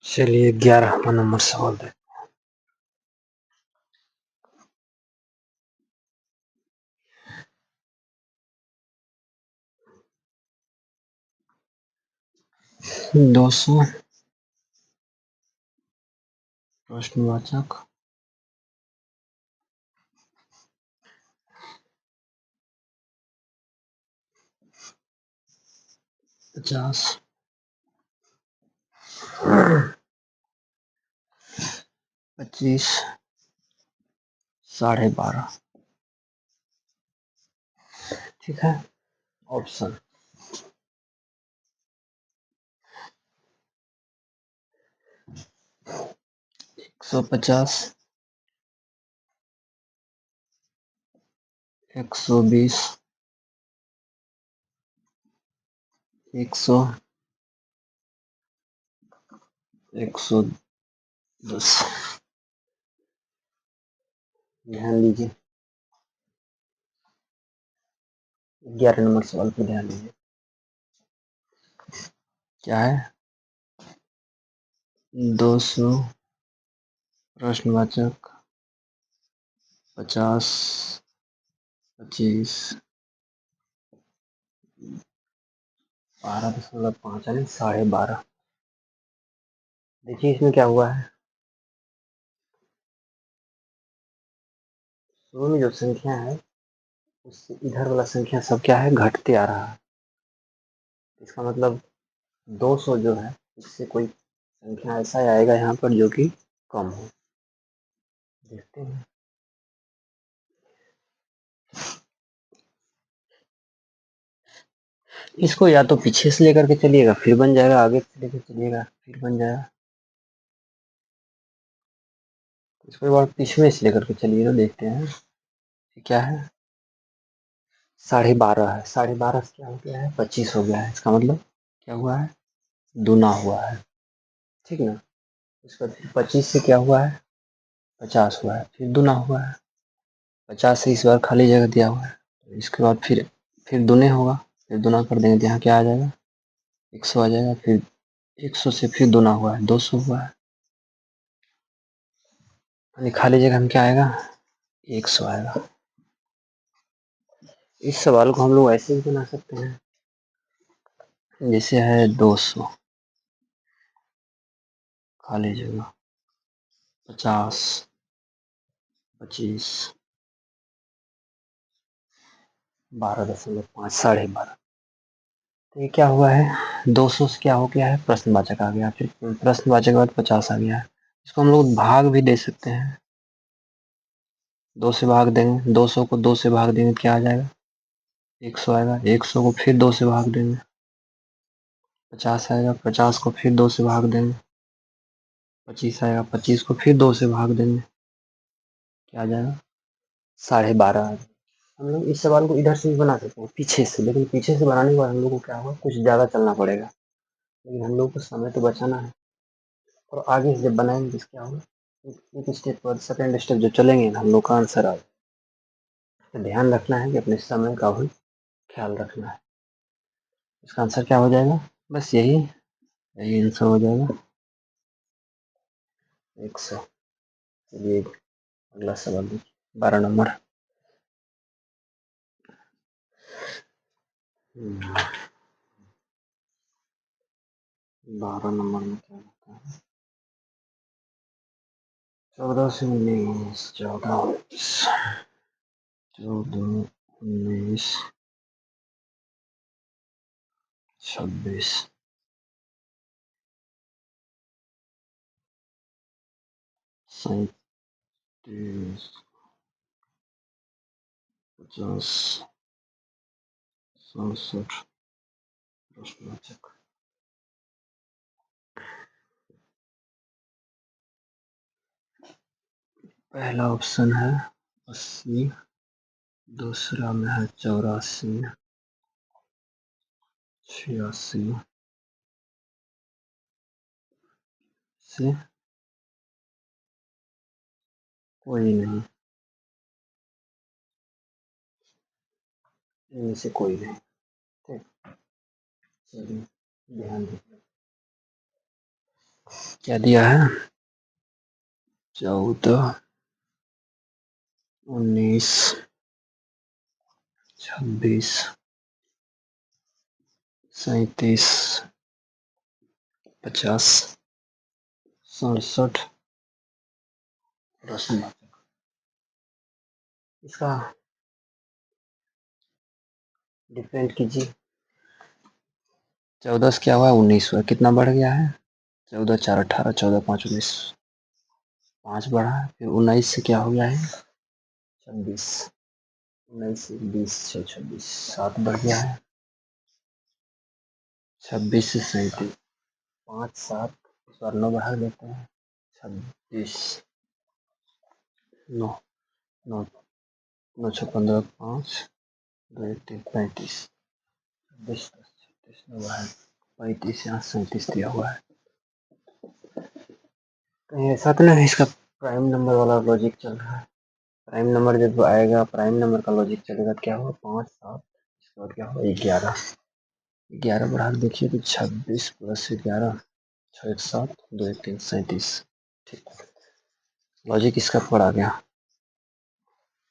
चलिए 11वां नंबर सवाल देखते 200 प्रश्नवाचक 50, 25, 12.5। ठीक है। ऑप्शन 150, 120, 100, 110। ध्यान दीजिए, 11 नंबर सवाल पर ध्यान दीजिए। क्या है? 200 प्रश्नवाचक, 50, 25, 12.5 यानी 12.5। देखिए इसमें क्या हुआ है, शुरू में जो संख्या है उससे इधर वाला संख्या सब क्या है, घटते आ रहा है। इसका मतलब 200 जो है इससे कोई संख्या ऐसा आएगा यहाँ पर जो कि कम हो। देखते हैं। इसको या तो पीछे से लेकर के चलिएगा फिर बन जाएगा, आगे से लेकर चलिएगा फिर बन जाएगा। इसको एक बार पीछे से लेकर के चलिए तो देखते हैं क्या है। 12.5 है, 12.5 से क्या हो गया है, 25 हो गया है। इसका मतलब क्या हुआ है, दूना हुआ है। ठीक ना। इसका 25 से क्या हुआ है, 50 हुआ है, फिर दूना हुआ है। 50 से इस बार खाली जगह दिया हुआ है, तो इसके बाद फिर दूने होगा, फिर दूना कर देंगे तो यहाँ क्या आ जाएगा, 100 आ जाएगा। फिर 100 से फिर दूना हुआ है, 200 हुआ है, यानी खाली जगह में क्या आएगा, 100 आएगा। इस सवाल को हम लोग ऐसे भी बना सकते हैं, जैसे है 200 खाली जगह 50, 25, 12.5, 12.5। तो ये क्या हुआ है, 200 से क्या हो गया है, प्रश्नवाचक आ गया, फिर प्रश्नवाचक के बाद 50 आ गया है। इसको हम लोग भाग भी दे सकते हैं, 2 से भाग देंगे, 200 को 2 से भाग देंगे क्या आ जाएगा, 100 आएगा। 100 को फिर 2 से भाग देंगे, 50 आएगा। 50 को फिर 2 से भाग देंगे, 25 आएगा। 25 को फिर 2 से भाग देंगे, क्या आ जाएगा, 12.5। हम लोग इस सवाल को इधर से भी बना सकते हैं पीछे से, लेकिन पीछे से बनाने के बाद हम लोग को क्या होगा, कुछ ज़्यादा चलना पड़ेगा, लेकिन हम लोग को समय तो बचाना है। और आगे से जब बनाएंगे तो क्या होगा, एक स्टेप पर सेकेंड स्टेप जो चलेंगे हम लोग का आंसर आ जाए। तो ध्यान रखना है कि अपने समय का भी ख्याल रखना है। इसका आंसर क्या हो जाएगा, बस यही आंसर हो जाएगा, 100। चलिए अगला सवाल देखिए, 12 नंबर। 12 नंबर में क्या होता है, 14 से 19, 14, 19, 26, 37, 50, 67। प्रश्नवाचक पहला ऑप्शन है 80, दूसरा में है 84, 86 से कोई नहीं, इनमें से कोई नहीं। ठीक, चलिए ध्यान दीजिए क्या दिया है, 14, 19, 26, 37, 50, 67। प्रश्नवाचक इसका डिफरेंट कीजिए, 14 से क्या हुआ है 19 हुआ, कितना बढ़ गया है 14 4 18, 14 5 19, 5 बढ़ा है। फिर 19 से क्या हो गया है 26, 19 से 20 6 26, 7 बढ़ गया है। 26 से 37, 5 7, इस बार 9 बढ़ा देते हैं 26, 9 9 9 6 15, 5 2 1 3 35, 26 36 9 बढ़ा 35, यहाँ 37 दिया हुआ है। कहीं ऐसा तो नहीं इसका प्राइम नंबर वाला लॉजिक चल रहा है। प्राइम नंबर जब आएगा, प्राइम नंबर का लॉजिक चलेगा, क्या होगा 5 7, इसके बाद क्या होगा 11, 11 बढ़ा के देखिए तो 26 प्लस 11, 6 1 7 2 1 3 37। ठीक, लॉजिक इसका पड़ आ गया।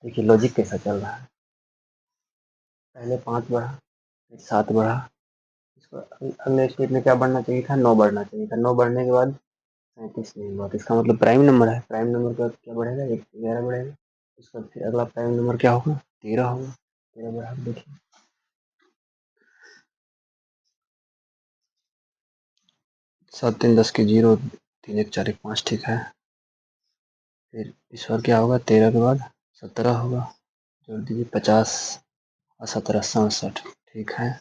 देखिए लॉजिक कैसा चल रहा है, पहले 5 बढ़ा, फिर 7 बढ़ा, इसको अगले स्टेप में क्या बढ़ना चाहिए था 9 बढ़ना चाहिए था, 9 बढ़ने के बाद 37 नहीं हुआ, तो इसका मतलब प्राइम नंबर है। प्राइम नंबर का क्या बढ़ेगा 11 बढ़ेगा, उसका फिर अगला प्राइम नंबर क्या होगा 13 होगा। 13 बढ़ा के देखिए 7 3 10 के 0, 3 1 4 1 5, ठीक है। फिर इस बार क्या होगा 13 के बाद 17 होगा, जोड़ दीजिए 50 और 17 67, ठीक है।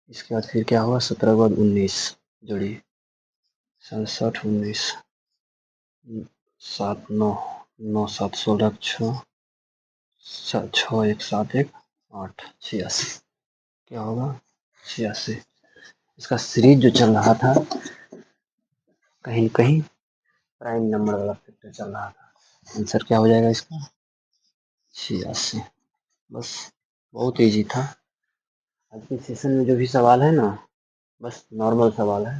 इसके बाद फिर क्या होगा 17 के बाद 19, जोड़िए 67 19, 7 9 9 7 16 6 6 1 7 1 8 86, क्या होगा 86। इसका सीरीज जो चल रहा था कहीं कहीं प्राइम नंबर वाला फैक्टर चल रहा था, आंसर क्या हो जाएगा इसका 86। बस बहुत इजी था। आज के सेशन में जो भी सवाल है ना, बस नॉर्मल सवाल है,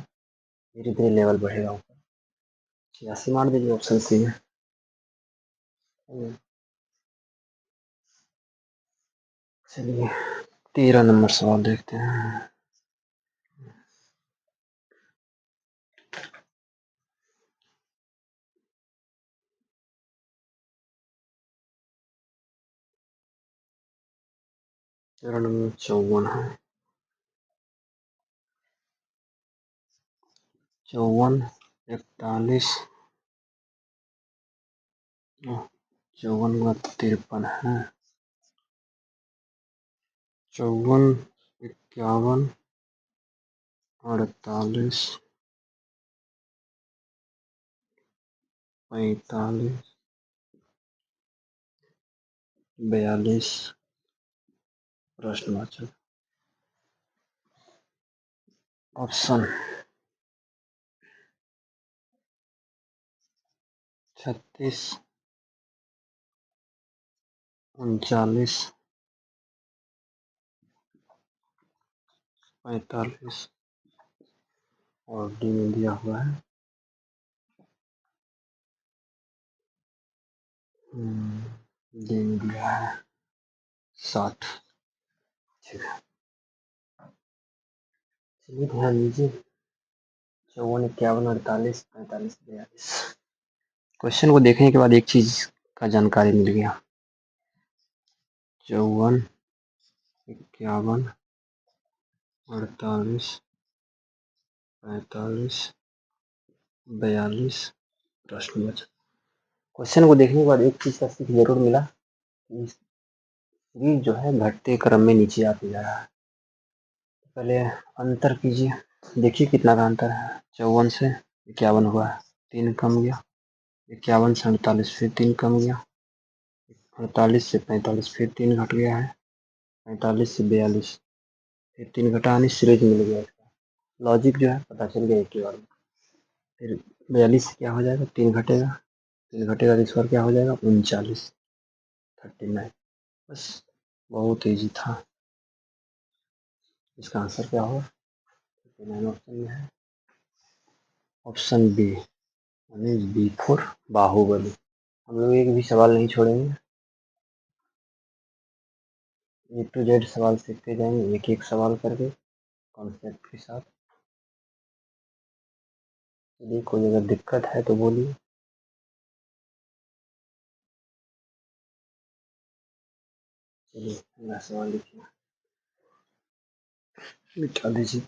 धीरे धीरे लेवल बढ़ेगा ऊपर। 86 मार दीजिए ऑप्शन सी में। चलिए 13 नंबर सवाल देखते हैं। तेरह नंबर 54 है, 54 41, 54 का 53 है, 54 51 48 45 42, प्रश्नवाचक। ऑप्शन 36 39 45 और डी में दिया हुआ है डी में दिया है 60। ठीक है, चलिए ध्यान दीजिए 54 51 48 45 42। क्वेश्चन को देखने के बाद एक चीज का जानकारी मिल गया, 54 51 48 45 42, प्रश्नवाचक। क्वेश्चन को देखने के बाद एक चीज का सीख जरूर मिला कि सीरीज जो है घटते क्रम में नीचे आते जा रहा है। पहले अंतर कीजिए, देखिए कितना का अंतर है, 54 से 51 हुआ है, 3 कम गया, 51 से 48 फिर 3 कम गया, 48 से 45 फिर 3 घट गया है, 45 से 42 फिर 3 घटा, यानी सीरीज मिल गया इसका। लॉजिक जो है पता चल गया एक ही बार में। फिर 42 से क्या हो जाएगा 3 घटेगा, 3 घटेगा तो इस बार क्या हो जाएगा 39 39। बस बहुत ईजी था। इसका आंसर क्या होगा 39 ऑप्शन में है, ऑप्शन बी यानी बी फॉर बाहुबली। हम लोग एक भी सवाल नहीं छोड़ेंगे, ए टू जेड सवाल सीखते जाएंगे, एक एक सवाल करके कॉन्सेप्ट के साथ। चलिए कोई अगर दिक्कत है तो बोलिए। चलिए अगला सवाल लिखिए, मिटा दीजिए।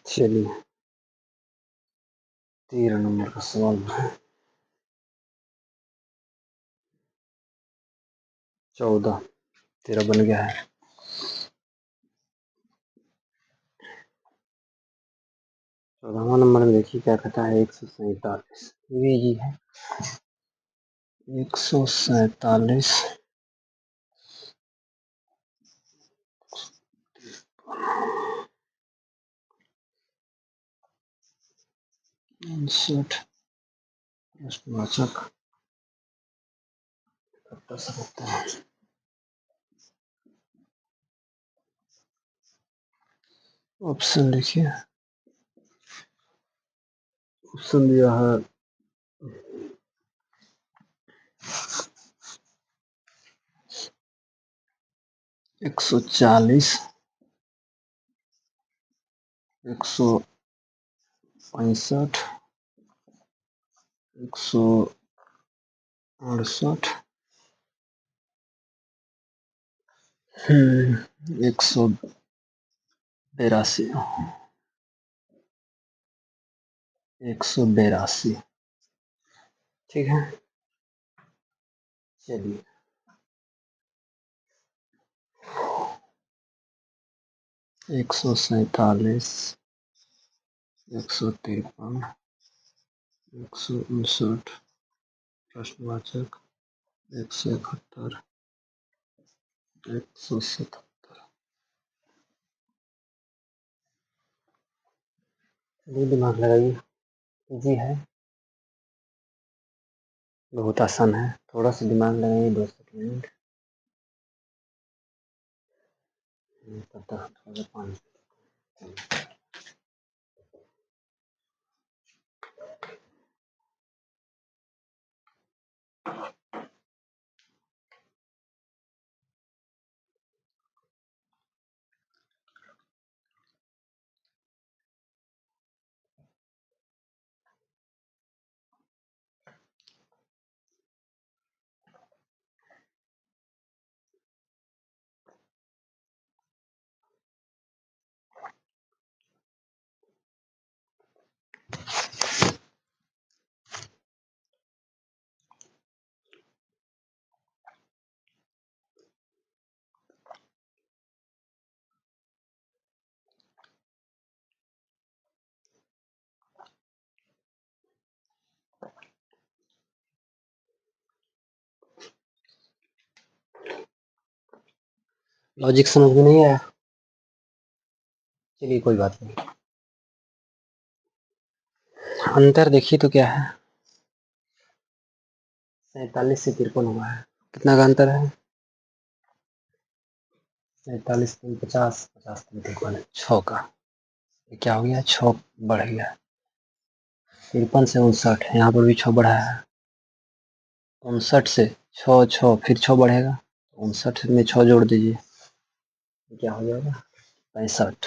चलिए 13 नंबर का सवाल है। 14 13 बन गया है। 14वां नंबर में देखिए क्या कहता है। 147 ये ही है। 147 59 प्रश्नवाचक 77। ऑप्शन लिखिए। ऑप्शन दिया है 140 165 168 182 182। ठीक है। चलिए 147 153 159 प्रश्नवाचक 171 177। चलिए दिमाग लगाइए। इजी है, बहुत आसान है। थोड़ा सा दिमाग लगाइए 2 सेकंड। तब तक थोड़ा पानी। लॉजिक समझ में नहीं आया। चलिए कोई बात नहीं। अंतर देखिए तो क्या है। 47 से 53 हुआ है। कितना का अंतर है? 47 3 50 50 3 53 6 का। ये क्या हो गया? 6 बढ़ गया। 53 से 59 यहाँ पर भी 6 बढ़ा है। 59 से 6 6 फिर 6 बढ़ेगा। 59 में 6 जोड़ दीजिए, क्या हो जाएगा? 65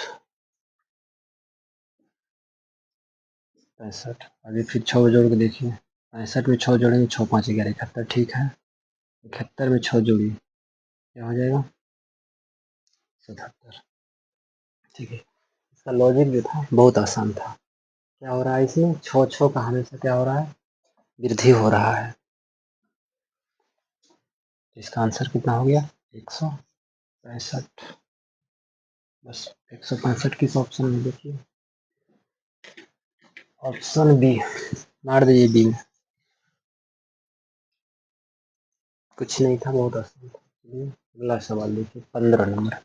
65। अभी फिर 6 जोड़ के देखिए। 65 में 6 जोड़ेंगे, 6 5 11 71। ठीक है। 71 में 6 जोड़िए, क्या हो जाएगा? 77। ठीक है। इसका लॉजिक जो था बहुत आसान था। क्या हो रहा है इसमें? 6 6 का हमेशा क्या हो रहा है? वृद्धि हो रहा है। इसका आंसर कितना हो गया? 165। बस 165 किस ऑप्शन में देखिए? ऑप्शन बी मार दीजिए। बी में कुछ नहीं था, बहुत आसान था। अगला सवाल देखिए 15 नंबर।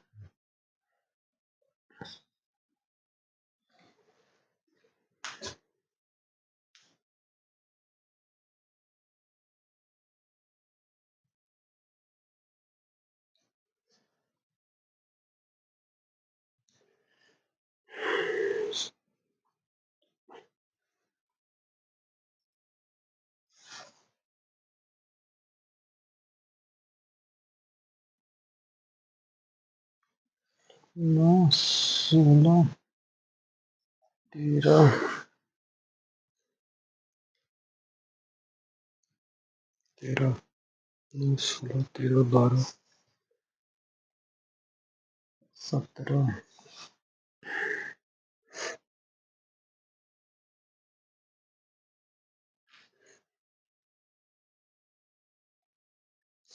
नौ 16 13 13 9 16 13 12 17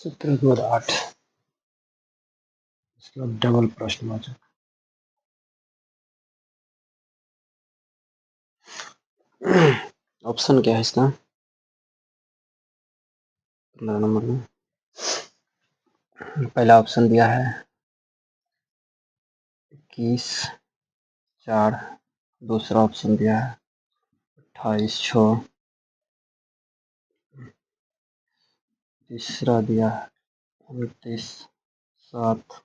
सूत्र नंबर 8, इसके बाद डबल प्रश्नवाचक। ऑप्शन क्या है इसका 15 नंबर में? पहला ऑप्शन दिया है 21/4, दूसरा ऑप्शन दिया है 28/6, तीसरा दिया है 29/7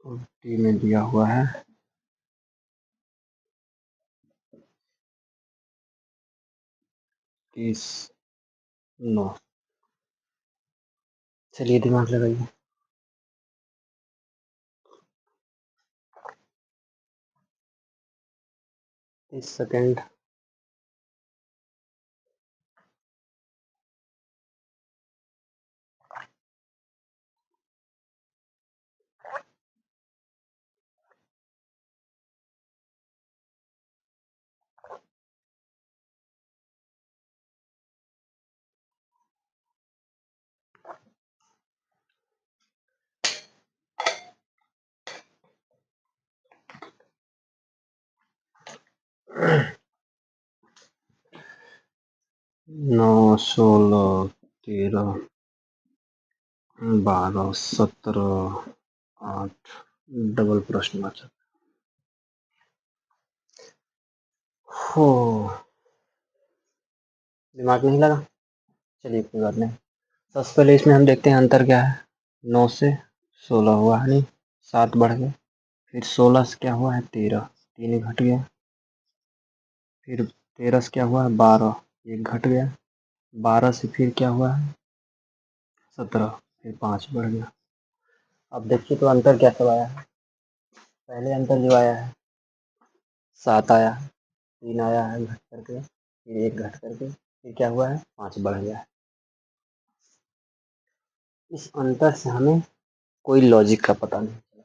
और डी में दिया हुआ है 30/9। चलिए दिमाग लगाइए। 30 सेकेंड। नौ, 16, 13, 12, 17, 8, डबल प्रश्नवाचक। हो, दिमाग नहीं लगा। चलिए कोई बात नहीं। सबसे पहले इसमें हम देखते हैं अंतर क्या है। 9 से 16 हुआ है, नहीं 7 बढ़ गए। फिर 16 से क्या हुआ है 13, 3 घट गया। फिर 13 से क्या हुआ है 12, 1 घट गया। 12 से फिर क्या हुआ है 17, फिर 5 बढ़ गया। अब देखिए तो अंतर क्या सब आया है। पहले अंतर जो आया है 7 आया है, 3 आया है घट करके, फिर 1 घट करके, फिर क्या हुआ है 5 बढ़ गया है। इस अंतर से हमें कोई लॉजिक का पता नहीं चला।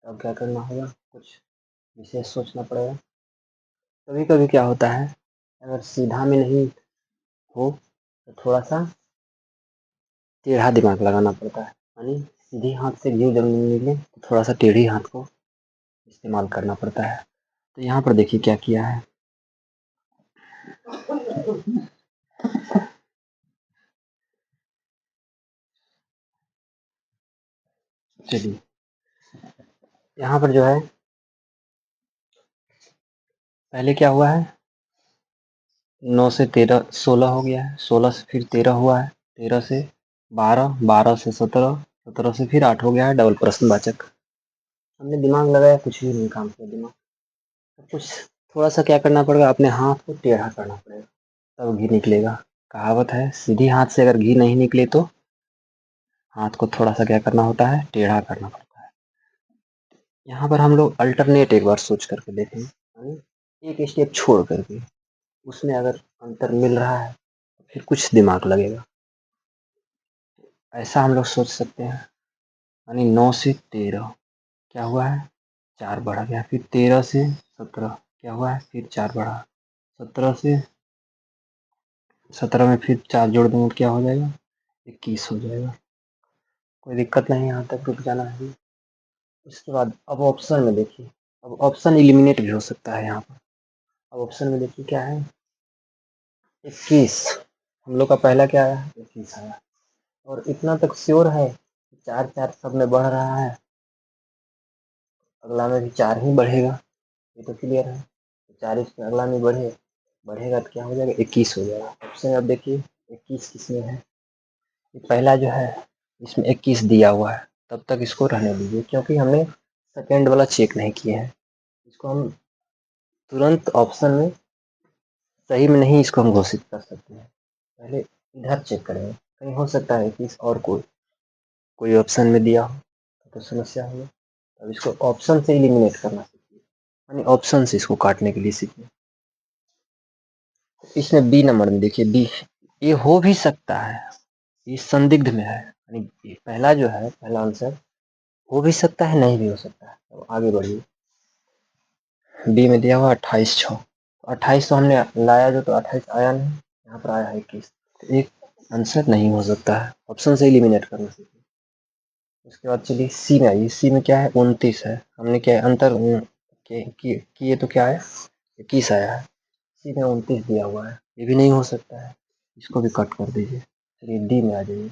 अब क्या करना होगा, कुछ विशेष सोचना पड़ेगा। कभी कभी क्या होता है, अगर सीधा में नहीं हो तो थोड़ा सा टेढ़ा दिमाग लगाना पड़ता है। यानी सीधे हाथ से घी जब नहीं निकले तो थोड़ा सा टेढ़ी हाथ को इस्तेमाल करना पड़ता है। तो यहाँ पर देखिए क्या किया है। चलिए यहाँ पर जो है पहले क्या हुआ है 9 से 13, 16 हो गया है। 16 से फिर 13 हुआ है। 13 से 12, 12 से 17, 17 से फिर 8 हो गया है डबल प्रश्नवाचक। हमने दिमाग लगाया, कुछ भी नहीं काम किया दिमाग। कुछ थोड़ा सा क्या करना पड़ेगा, अपने हाथ को टेढ़ा करना पड़ेगा तब घी निकलेगा। कहावत है सीधी हाथ से अगर घी नहीं निकले तो हाथ को थोड़ा सा क्या करना होता है, टेढ़ा करना पड़ता है। यहाँ पर हम लोग अल्टरनेट एक बार सोच करके देखें, यानी एक स्टेप छोड़ करके उसमें अगर अंतर मिल रहा है तो फिर कुछ दिमाग लगेगा। ऐसा हम लोग सोच सकते हैं, यानी 9 से 13 क्या हुआ है 4 बढ़ा गया। फिर 13 से 17 क्या हुआ है फिर 4 बढ़ा। 17 से 17 में फिर 4 जोड़ देंगे तो क्या हो जाएगा 21 हो जाएगा। कोई दिक्कत नहीं, यहाँ तक रुक जाना है। उसके बाद अब ऑप्शन में देखिए, अब ऑप्शन एलिमिनेट भी हो सकता है यहाँ पर। अब ऑप्शन में देखिए क्या है 21, हम लोग का पहला क्या आया 21 आया। और इतना तक श्योर है 4 4 सब में बढ़ रहा है, अगला में भी 4 ही बढ़ेगा, ये तो क्लियर है। 4 इसमें अगला में बढ़ेगा तो क्या हो जाएगा 21 हो जाएगा। ऑप्शन अब देखिए 21 किसमें है, ये पहला जो है इसमें 21 दिया हुआ है, तब तक इसको रहने दीजिए क्योंकि हमने सेकेंड वाला चेक नहीं किया है। इसको हम तुरंत ऑप्शन में सही में नहीं इसको हम घोषित कर सकते हैं, पहले इधर चेक करेंगे। कहीं हो सकता है कि और कोई ऑप्शन में दिया हो तो समस्या हो। अब इसको ऑप्शन से एलिमिनेट करना सीखिए, यानी ऑप्शन से इसको काटने के लिए सीखिए। इसमें बी नंबर में देखिए बी, ये हो भी सकता है, ये संदिग्ध में है, यानी पहला जो है पहला आंसर हो भी सकता है नहीं भी हो सकता है। तो आगे बढ़िए, बी में दिया हुआ 28/6, 28 तो हमने लाया जो तो 28 आया नहीं, यहाँ पर आया है 21, एक आंसर नहीं हो सकता है, ऑप्शन से एलिमिनेट करना सीखिए। उसके बाद चलिए सी में आइए, सी में क्या है 29 है, हमने क्या है अंतर किए तो क्या है 21 आया है, सी में 29 दिया हुआ है, ये भी नहीं हो सकता है, इसको भी कट कर दीजिए। चलिए डी में आ जाइए,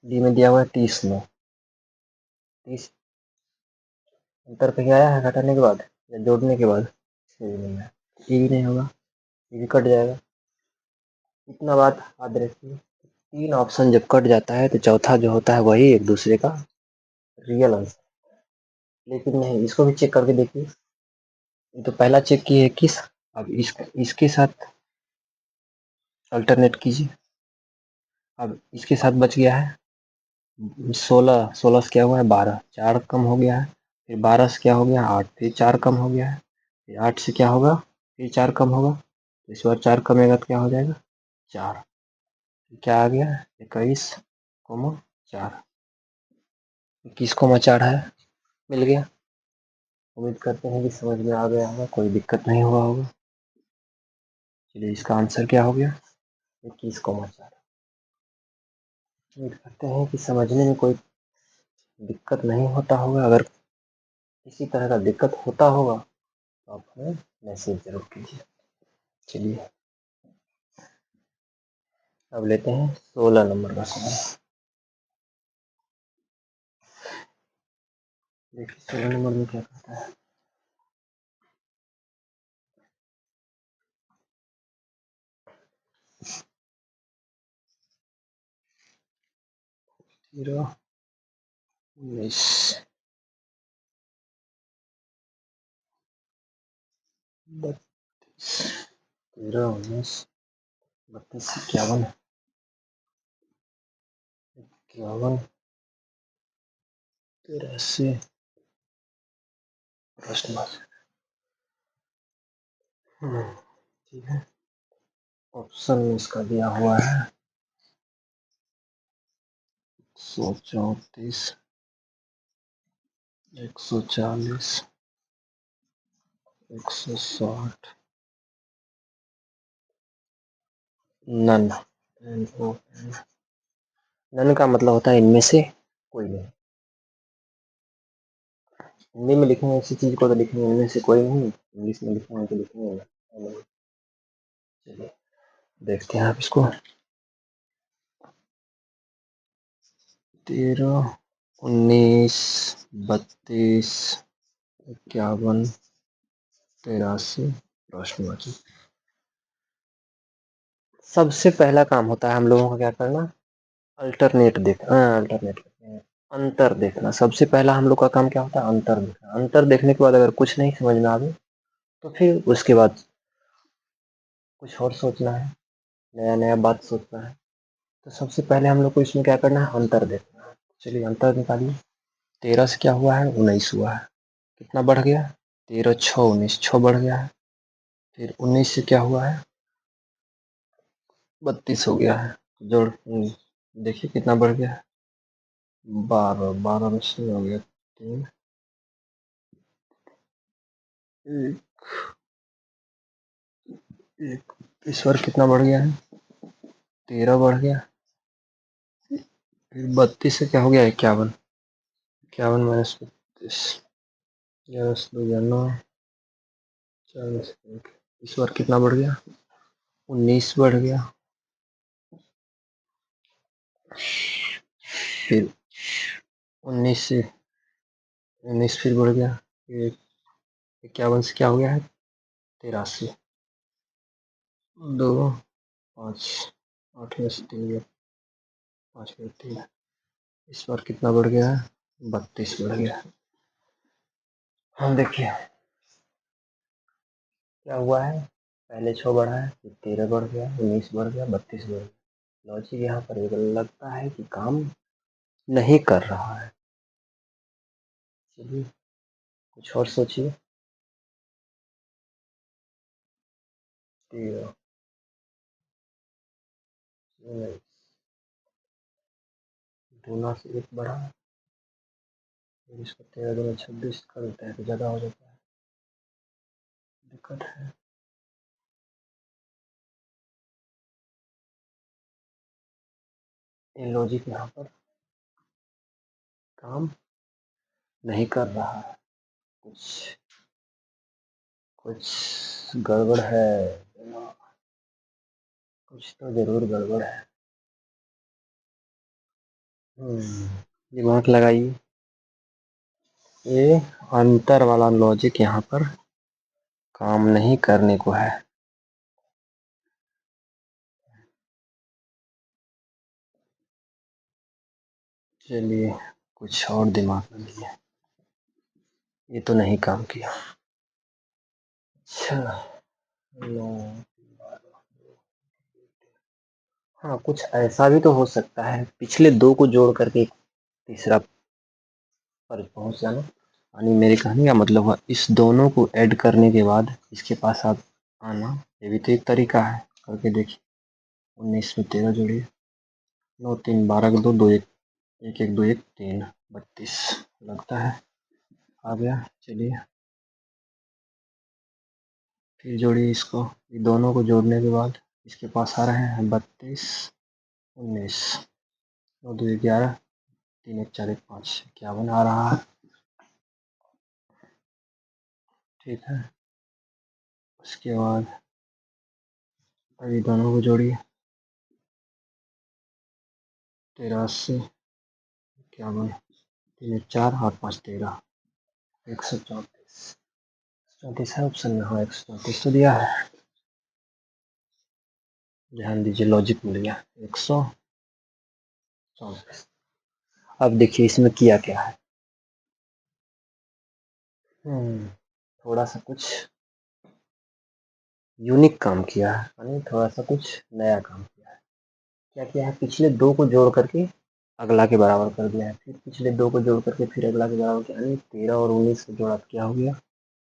डी में दिया हुआ है 30 में, 30 अंतर कहीं आया है घटाने के बाद या जोड़ने के बाद, ये भी नहीं है, ये भी नहीं होगा, ये भी कट जाएगा। इतना बात याद रखिए, तीन ऑप्शन जब कट जाता है तो चौथा जो होता है वही एक दूसरे का रियल आंसर, लेकिन नहीं, इसको भी चेक करके देखिए। ये तो पहला चेक किए 21, अब इसके साथ अल्टरनेट कीजिए, अब इसके साथ बच गया है 16, 16 से क्या हुआ है 12, 4 कम हो गया है, फिर 12 से क्या हो गया 8, फिर 4 कम हो गया है, फिर 8 से क्या होगा फिर 4 कम होगा, तो इस बार 4 कमेगा तो क्या हो जाएगा 4, क्या आ गया 21 कोमा 4, 21 कोमा 4 है, मिल गया। उम्मीद करते हैं कि समझ में आ गया होगा, कोई दिक्कत नहीं हुआ होगा। चलिए इसका आंसर क्या हो गया 21,4। उम्मीद करते हैं कि समझने में कोई दिक्कत नहीं होता होगा, अगर किसी तरह का दिक्कत होता होगा तो आप हमें मैसेज जरूर कीजिए। चलिए अब लेते हैं 16 नंबर का सवाल। देखिए 16 नंबर में क्या कहता है, जीरो 19 32 13 19 32 51 51 83 प्रश्न मार्क। ठीक है, ऑप्शन में इसका दिया हुआ है 134, 140, 160, नन, नन का मतलब होता है इनमें से कोई नहीं, हिंदी में लिखेंगे इसी चीज को तो लिखेंगे इनमें से कोई नहीं, इंग्लिश में लिखेंगे तो लिखेंगे नहीं। चलिए देखते हैं आप इसको, 13 19 32 51 83 प्रश्नवाची। सबसे पहला काम होता है हम लोगों का क्या करना, अल्टरनेट देखना, अल्टरनेट अंतर देखना, सबसे पहला हम लोग का काम क्या होता है अंतर देखना, अंतर देखने के बाद अगर कुछ नहीं समझ में आवे तो फिर उसके बाद कुछ और सोचना है, नया नया बात सोचना है। तो सबसे पहले हम लोग को इसमें क्या करना है अंतर देखना है। चलिए अंतर निकालिए, 13 से क्या हुआ है 19 हुआ है, कितना बढ़ गया 13 6 19, 6 बढ़ गया है, फिर 19 से क्या हुआ है 32 हो गया है, जोड़ देखिए कितना बढ़ गया है 12, 12 में से हो गया 3, एक, एक, इस बार कितना बढ़ गया है 13 बढ़ गया, फिर 32 से क्या हो गया 51, 51 माइनस 32, 11 40, इस बार कितना बढ़ गया 19 बढ़ गया, फिर 19 से 19 फिर बढ़ गया, फिर 51 से क्या हो गया है 83, 2 5 8 में से 3 गया 5 में 3, इस बार कितना बढ़ गया है 32 बढ़ गया। हम देखिए क्या हुआ है, पहले 6 बढ़ा है, फिर 13 बढ़ गया, 19 बढ़ गया, 32 बढ़ गया। लॉजिक यहाँ पर ये लगता है कि काम नहीं कर रहा है। चलिए कुछ और सोचिए, 13 दूना से 1 बढ़ा, फिर इसको 13 दूना 26 कर देता है तो ज़्यादा हो जाता है, दिक्कत है। ये लॉजिक यहाँ पर काम नहीं कर रहा है, कुछ कुछ गड़बड़ है, कुछ तो जरूर गड़बड़ है। दिमाग लगाइए। ये अंतर वाला लॉजिक यहाँ पर काम नहीं करने को है। चलिए कुछ और दिमाग लगाइए। ये तो नहीं काम किया। अच्छा, नो, हाँ कुछ ऐसा भी तो हो सकता है, पिछले दो को जोड़ करके एक तीसरा पर पहुंच जाना। यानी मेरे कहने का मतलब हुआ इस दोनों को ऐड करने के बाद इसके पास आप आना, ये भी तो एक तरीका है। करके देखिए, 19 में 13 जोड़िए, 9 3 12 का 2 2 1 1 1 2 1 3 32 लगता है आ गया। चलिए फिर जोड़िए इसको, ये दोनों को जोड़ने के बाद इसके पास आ रहे हैं 32 19 9 2 11 3 1 4 1 5 51 आ रहा है। ठीक है, उसके बाद अभी दोनों को जोड़िए, 83 51 3 1 4 8 5 13 134 34 है ऑप्शन में। हाँ 134 तो दिया है, ध्यान दीजिए लॉजिक मिल गया 134। अब देखिए इसमें किया क्या है। थोड़ा सा कुछ यूनिक काम किया है, यानी थोड़ा सा कुछ नया काम किया है। क्या किया है, पिछले दो को जोड़ करके अगला के बराबर कर दिया है, फिर पिछले दो को जोड़ करके फिर अगला के बराबर किया, यानी 13 और 19 को जोड़ा तो क्या हो गया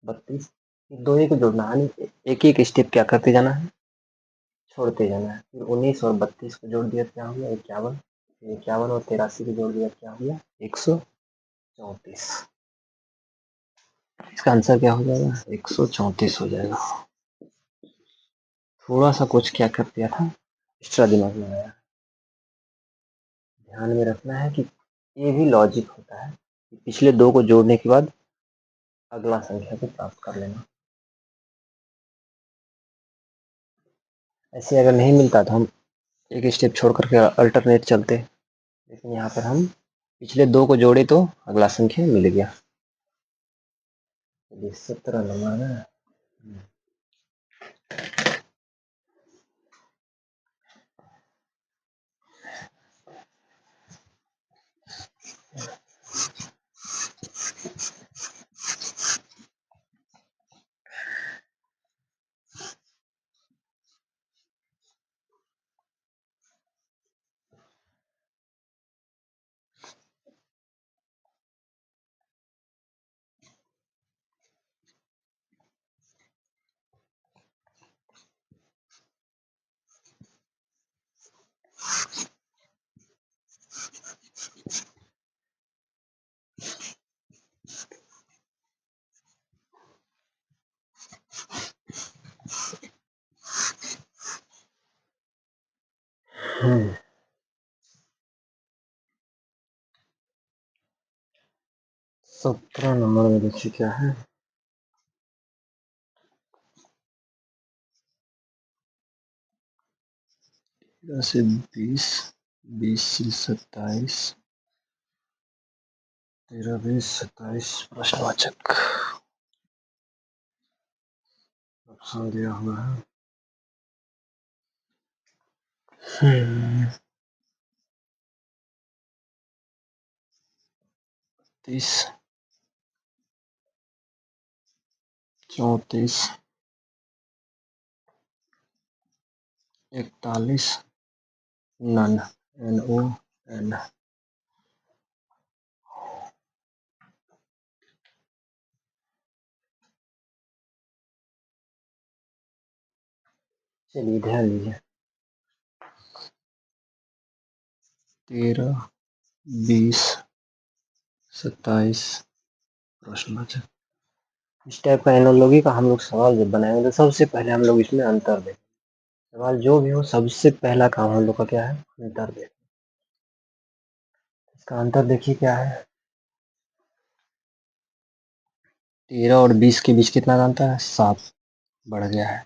32। दो ही को जोड़ना, यानी एक एक स्टेप क्या करते जाना है, छोड़ते जाना है। फिर 19 और 32 को जोड़ दिया क्या हो गया 51, 51 और 83 को जोड़ दिया क्या हो गया 134। इसका आंसर क्या हो जाएगा 134 हो जाएगा। थोड़ा सा कुछ क्या कर दिया था, एक्स्ट्रा दिमाग लगाया। ध्यान में रखना है कि ये भी लॉजिक होता है कि पिछले दो को जोड़ने के बाद अगला संख्या को प्राप्त कर लेना। ऐसे अगर नहीं मिलता तो हम एक स्टेप छोड़ करके अल्टरनेट चलते, लेकिन यहाँ पर हम पिछले दो को जोड़े तो अगला संख्या मिल गया। 17 नंबर है। हम्म, 17 नंबर में देखिए क्या है। से 20, 20 से 27, 13 20 27 प्रश्नवाचक ऑप्शन दिया हुआ है। 30 34 41 नन NON। चलिए ध्यान दीजिए, 13 20 27 प्रश्नवाचक। इस टाइप का एनोलॉजी का हम लोग सवाल जब बनाएंगे तो सबसे पहले हम लोग इसमें अंतर दें। सवाल जो भी हो सबसे पहला काम हम लोग का क्या है, अंतर दें। इसका आंसर देखिए क्या है। 13 और 20 के बीच कितना का अंतर है? 7 बढ़ गया है।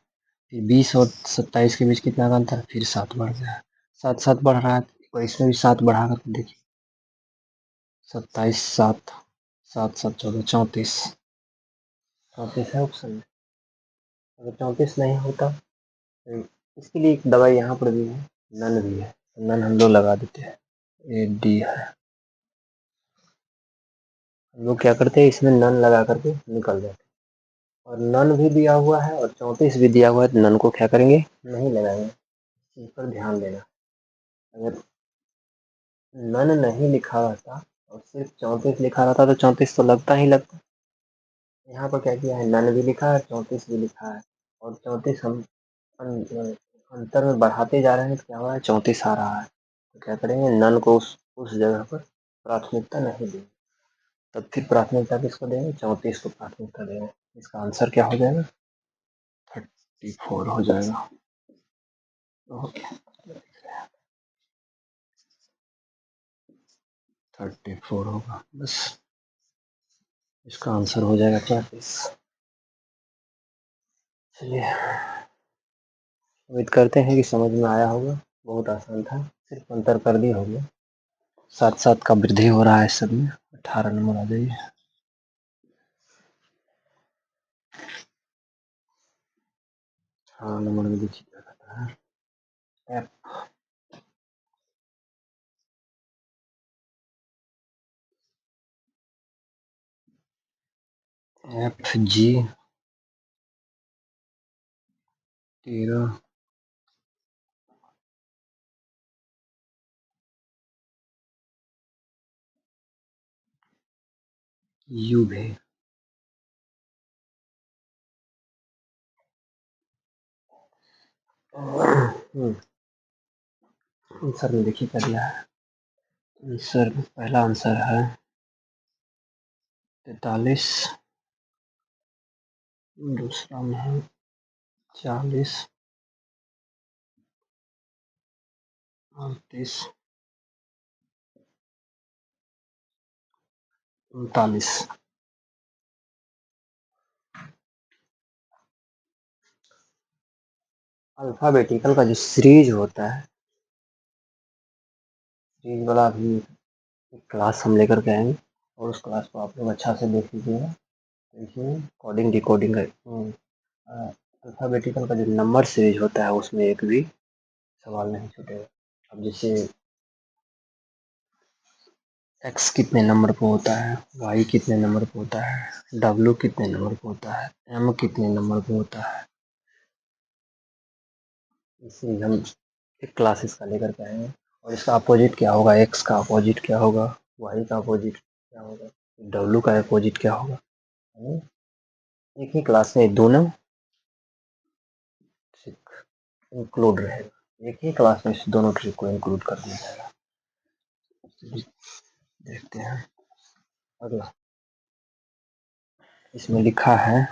फिर 20 और 27 के बीच कितना का अंतर है? फिर 7 बढ़ गया है। 7 7 बढ़ रहा है और इसमें भी 7 बढ़ा करके देखिए। 27 7 7 7 14 34 34 है ऑप्शन में। अगर 34 नहीं होता तो इसके लिए एक दवाई यहाँ पर भी है, नन भी है। नन हम लोग लगा देते हैं। ए डी है। हम लोग क्या करते हैं, इसमें नन लगा करके निकल जाते हैं। और नन भी दिया हुआ है और 34 भी दिया हुआ है, तो नन को क्या करेंगे, नहीं लगाएंगे। इस पर ध्यान देना। अगर नन नहीं लिखा रहता और सिर्फ 34 लिखा रहता तो 34 तो लगता ही लगता। यहाँ पर क्या किया है, नन भी लिखा है, 34 भी लिखा है। और 34 हम अंतर में बढ़ाते जा रहे हैं तो क्या हो रहा है, 34 आ रहा है। तो क्या करेंगे, नन को उस जगह पर प्राथमिकता नहीं देंगे। तब फिर प्राथमिकता किसको देंगे, 34 को प्राथमिकता देंगे। इसका आंसर क्या हो जाएगा, 34 हो जाएगा। ओके, 34 होगा बस। इसका आंसर हो जाएगा 34। चलिए, उम्मीद करते हैं कि समझ में आया होगा। बहुत आसान था, सिर्फ अंतर कर दिया हो गया। साथ साथ का वृद्धि हो रहा है सब में। 18 नंबर आ जाइए। हाँ, नंबर में देखिए क्या कहता है। एफ एफ जी 13 यू भी। आंसर में देखिए क्या दिया है। आंसर पहला आंसर है 43, दूसरा में है 40, 38, 39। अल्फाबेटिकल का जो सीरीज होता है, सीरीज वाला भी एक क्लास हम लेकर के आएंगे और उस क्लास को आप लोग अच्छा से देख लीजिएगा। देखिए, कोडिंग डिकोडिंग है। अल्फाबेटिकल का जो नंबर सीरीज होता है उसमें एक भी सवाल नहीं छूटेगा। अब जैसे एक्स कितने नंबर पे होता है, वाई कितने नंबर पे होता है, डब्ल्यू कितने नंबर पे होता है, एम कितने नंबर पे होता है, इसे हम एक क्लास इसका लेकर के आएंगे। और इसका अपोजिट क्या होगा, एक्स का अपोजिट क्या होगा, वाई का अपोजिट क्या होगा, डब्ल्यू का अपोजिट क्या होगा। यानी एक ही क्लास में दोनों इंक्लूड रहेगा। एक ही क्लास में दोनों ट्रिक को इंक्लूड कर दिया जाएगा। देखते हैं अगला। इसमें लिखा है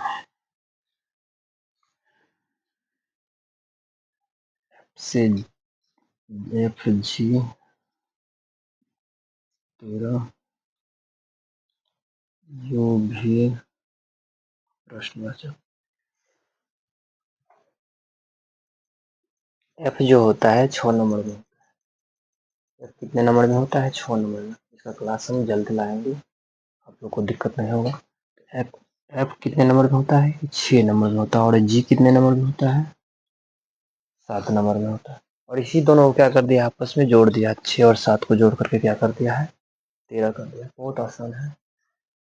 से एफ जी 13 यू भी प्रश्नवाचक। एफ जो होता है 6 नंबर में। एफ कितने नंबर में होता है, 6 नंबर में। इसका क्लास हम जल्द लाएंगे, आप लोग को दिक्कत नहीं होगा। एफ एफ कितने नंबर में होता है, 6 नंबर में होता है। और जी कितने नंबर में होता है, 7 नंबर में होता है। और इसी दोनों को क्या कर दिया, आपस में जोड़ दिया। 6 और 7 को जोड़ करके क्या कर दिया है, 13 कर दिया। बहुत आसान है।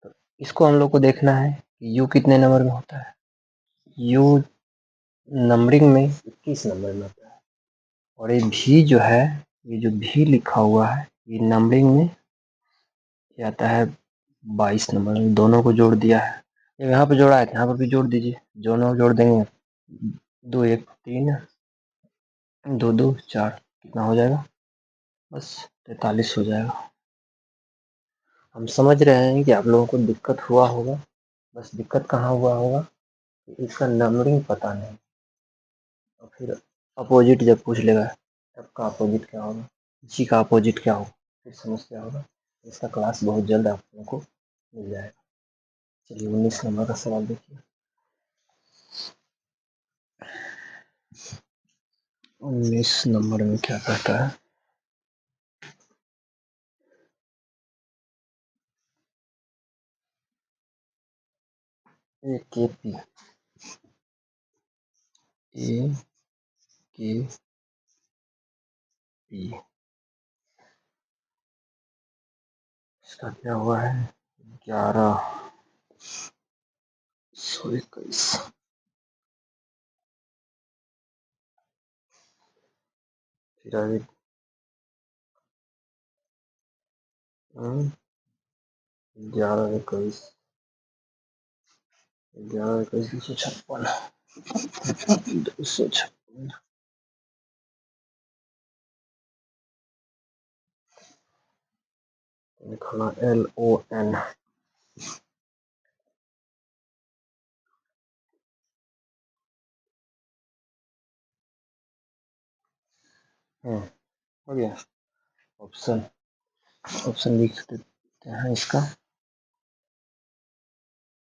तो इसको हम लोग को देखना है कि यू कितने नंबर में होता है। यू नंबरिंग में 21 नंबर में होता है। और ये भी जो है, ये जो भी लिखा हुआ है, ये नंबरिंग में ये आता है 22 नंबर में। दोनों को जोड़ दिया है। यहाँ पे जोड़ा है, यहाँ पर भी जोड़ दीजिए। दोनों जोड़ देंगे, 2 1 3, 2 2 4, कितना हो जाएगा, बस 43 हो जाएगा। हम समझ रहे हैं कि आप लोगों को दिक्कत हुआ होगा। बस दिक्कत कहाँ हुआ होगा, कि इसका नंबरिंग पता नहीं। और फिर अपोजिट जब पूछ लेगा, तब का अपोजिट क्या होगा, जी का अपोजिट क्या होगा, फिर समस्या होगा। इसका क्लास बहुत जल्द आप लोगों को मिल जाएगा। चलिए 19 नंबर का सवाल देखिए। 19 नंबर में क्या कहता है? ए के पी इसका क्या हुआ है? 11/121। फिर आगे 11/21 256 256 लिखना LON। हो गया। ऑप्शन ऑप्शन लिख देते हैं इसका।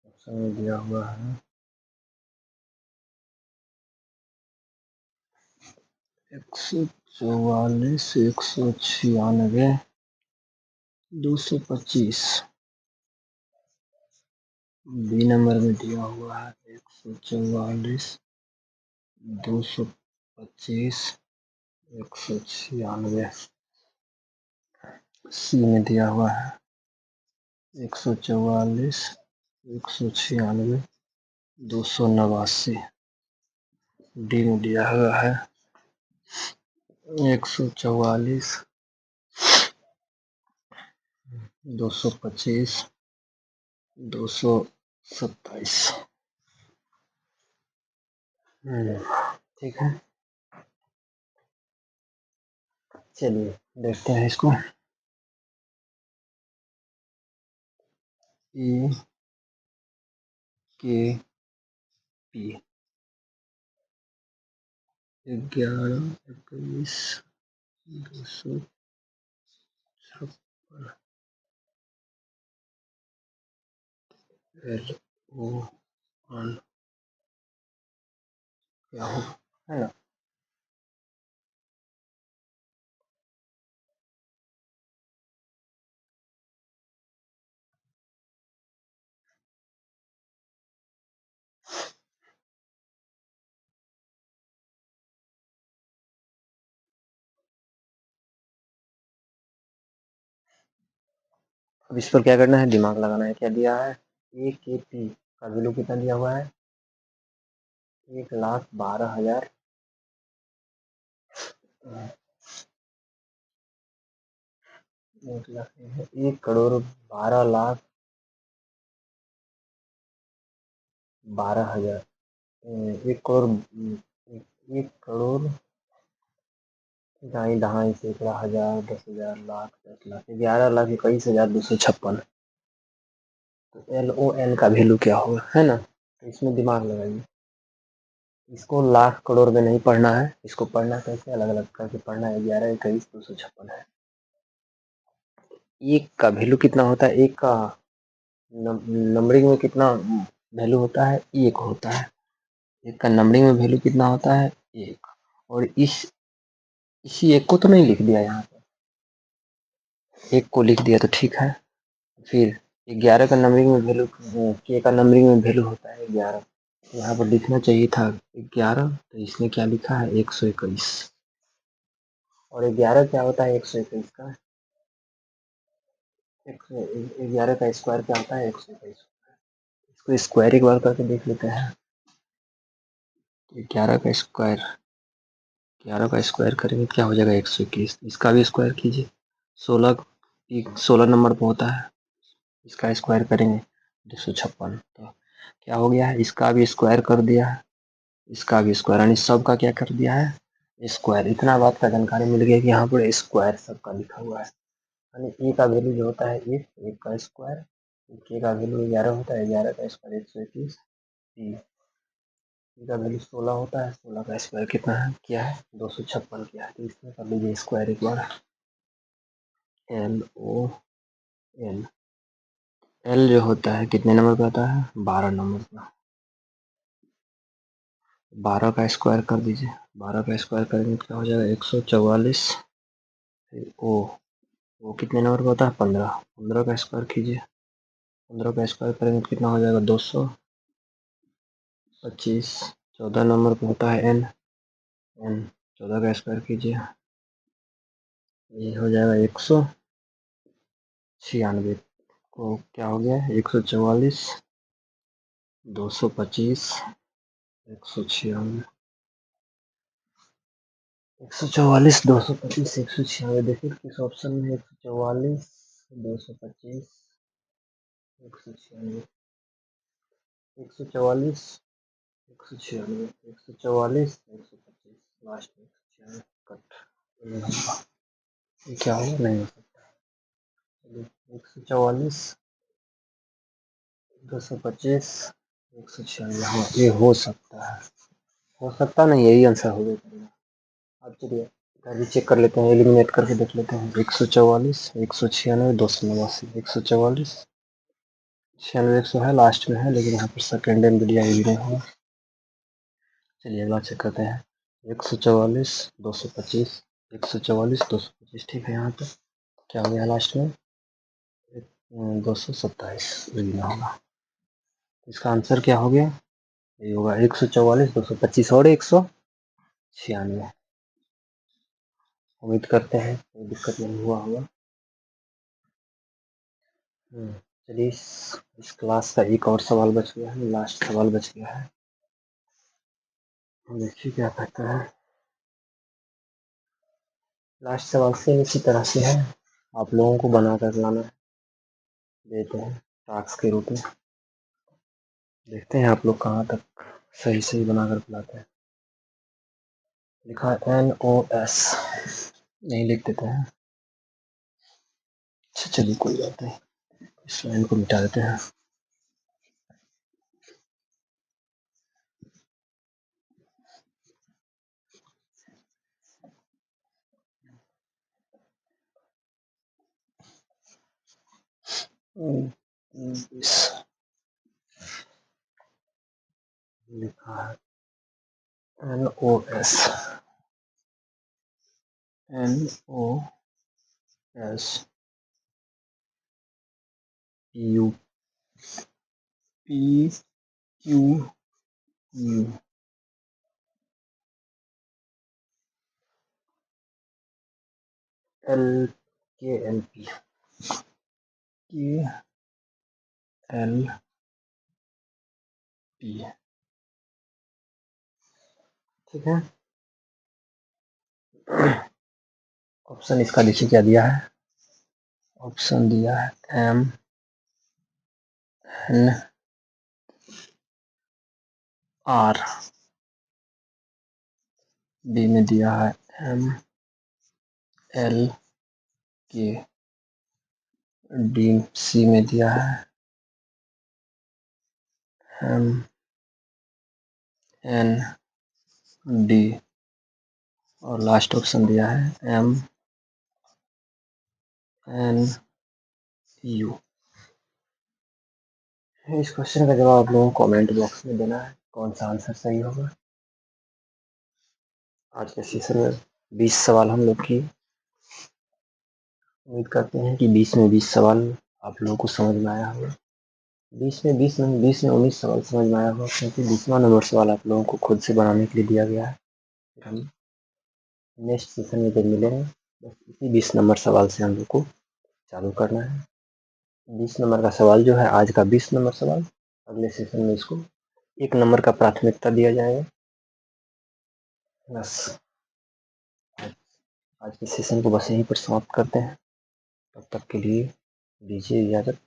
ऑप्शन में दिया हुआ है 144 196 225। बी नंबर में दिया हुआ है 144 225 196। सी में दिया हुआ है 144 196 289। डी में दिया हुआ है 144 225 227। ठीक है, चलिए देखते हैं इसको। ए के पी 11/21 256 LON क्या होगा, है ना? अब इस पर क्या करना है, दिमाग लगाना है। क्या दिया है? ए के पी का वैल्यू कितना दिया हुआ है? 1,12,000। 1,12,12,000। 1 करोड़ 1 करोड़ ढाई ढाई सैकड़ा हजार 10,000 लाख 10 लाख 11,21,256। तो LON का वैल्यू क्या होगा, है ना? तो इसमें दिमाग लगाइए। इसको लाख करोड़ में नहीं पढ़ना है, इसको पढ़ना कैसे, अलग अलग करके पढ़ना है। 11,21,256 है। एक का वैल्यू कितना होता है? एक का नंबरिंग में कितना वैल्यू होता है? एक होता है। एक का नंबरिंग में वैल्यू कितना होता है? एक। और इसी एक को तो नहीं लिख दिया यहाँ पे, एक को लिख दिया तो ठीक है। फिर 11 का नंबरिंग में वैल्यू, के का नंबरिंग में वैल्यू होता है 11। यहाँ पर लिखना चाहिए था 11, तो इसने क्या लिखा है 121। और 11 क्या होता है 121 का? 11 का स्क्वायर क्या होता है 121। इसको स्क्वायर एक बार करके देख लेते हैं। 11 का स्क्वायर, 11 का स्क्वायर करेंगे क्या हो जाएगा 121। इसका भी स्क्वायर कीजिए। 16 नंबर पर होता है, इसका स्क्वायर करेंगे 256। तो क्या हो गया है, इसका भी स्क्वायर कर दिया है, इसका भी स्क्वायर, यानी सबका क्या कर दिया है स्क्वायर। इतना बात का जानकारी मिल गया कि यहाँ पर स्क्वायर सबका लिखा हुआ है। यानी ए का वैल्यू जो होता है एक का स्क्वायर, के का वैल्यू 11 होता है, 11 का स्क्वायर 121। का वैल्यू 16 होता है, 16 का स्क्वायर कितना है, क्या है 256 क्या है। तो इसमें कर लीजिए स्क्वायर एक बार। LON एल एल जो होता है कितने नंबर का आता है? 12 नंबर का। 12 का स्क्वायर कर दीजिए। 12 का स्क्वायर करेंगे तो क्या हो जाएगा? 144। फिर ओ कितने नंबर का होता है? 15। 15 का स्क्वायर कीजिए। 15 का स्क्वायर करेंगे तो कितना हो जाएगा? 225। 14 नंबर का होता है एन। 14 का स्क्वायर कीजिए, ये हो जाएगा 196। को क्या हो गया? 144, 225, 196। 144, 225, 196। देखिए किस ऑप्शन में? 144, 225, 196। 144, 196, 144, 125, लास्ट में 196 कट। ये क्या होगा? नहीं हो सकता। चलिए 144, 225, 196। हाँ ये हो सकता है। हो सकता नहीं, यही आंसर हो गया। अब चलिए अभी चेक कर लेते हैं, एलिमिनेट करके देख लेते हैं। 144, 196, 289। 144, 96, 100 है लास्ट में है, लेकिन यहाँ पर सेकेंड एंड मीडिया ये भी नहीं होगा। चलिए अगला चेक करते हैं। 144, 225, 144, 225। ठीक है, यहाँ पे क्या हो गया लास्ट में? 227। ये भी नहीं होगा। इसका आंसर क्या हो गया? ये होगा 144, 225 और 196। उम्मीद करते हैं कोई दिक्कत नहीं हुआ होगा। चलिए इस क्लास का एक और सवाल बच गया है, लास्ट सवाल बच गया है। देखिए क्या कहता है। लास्ट सवाल से इसी तरह से है, आप लोगों को बना कर लाना देते हैं टास्क के रूप में। देखते हैं आप लोग कहाँ तक सही सही बना कर लाते हैं। लिखा है NOS, नहीं लिख देते हैं। अच्छा चलिए कोई बात नहीं, इस लाइन को मिटा देते हैं। इस लिखा है NOS, NOS PQU LKLP KLP। ठीक है, ऑप्शन इसका नीचे क्या दिया है? ऑप्शन दिया है MNR, बी में दिया है MLK, डी सी में दिया है MND, और लास्ट ऑप्शन दिया है MNU। इस क्वेश्चन का जवाब आप लोगों को कमेंट बॉक्स में देना है, कौन सा आंसर सही होगा। आज के सेशन में 20 सवाल हम लोग की, उम्मीद करते हैं कि 20 में 20 सवाल आप लोगों को समझ में आया होगा। 20 में 20 नहीं, 20 में 19 सवाल समझ में आया होगा, क्योंकि 20वां नंबर सवाल आप लोगों को खुद से बनाने के लिए दिया गया है। फिर हम नेक्स्ट सेशन में जब मिलेंगे बस इसी 20 नंबर सवाल से हम लोग को चालू करना है। 20 नंबर का सवाल जो है, आज का 20 नंबर सवाल, अगले सेशन में इसको 1 नंबर का प्राथमिकता दिया जाएगा। बस आज के सेशन को बस यहीं पर समाप्त करते हैं। तब तक के लिए दीजिए इजाज़त।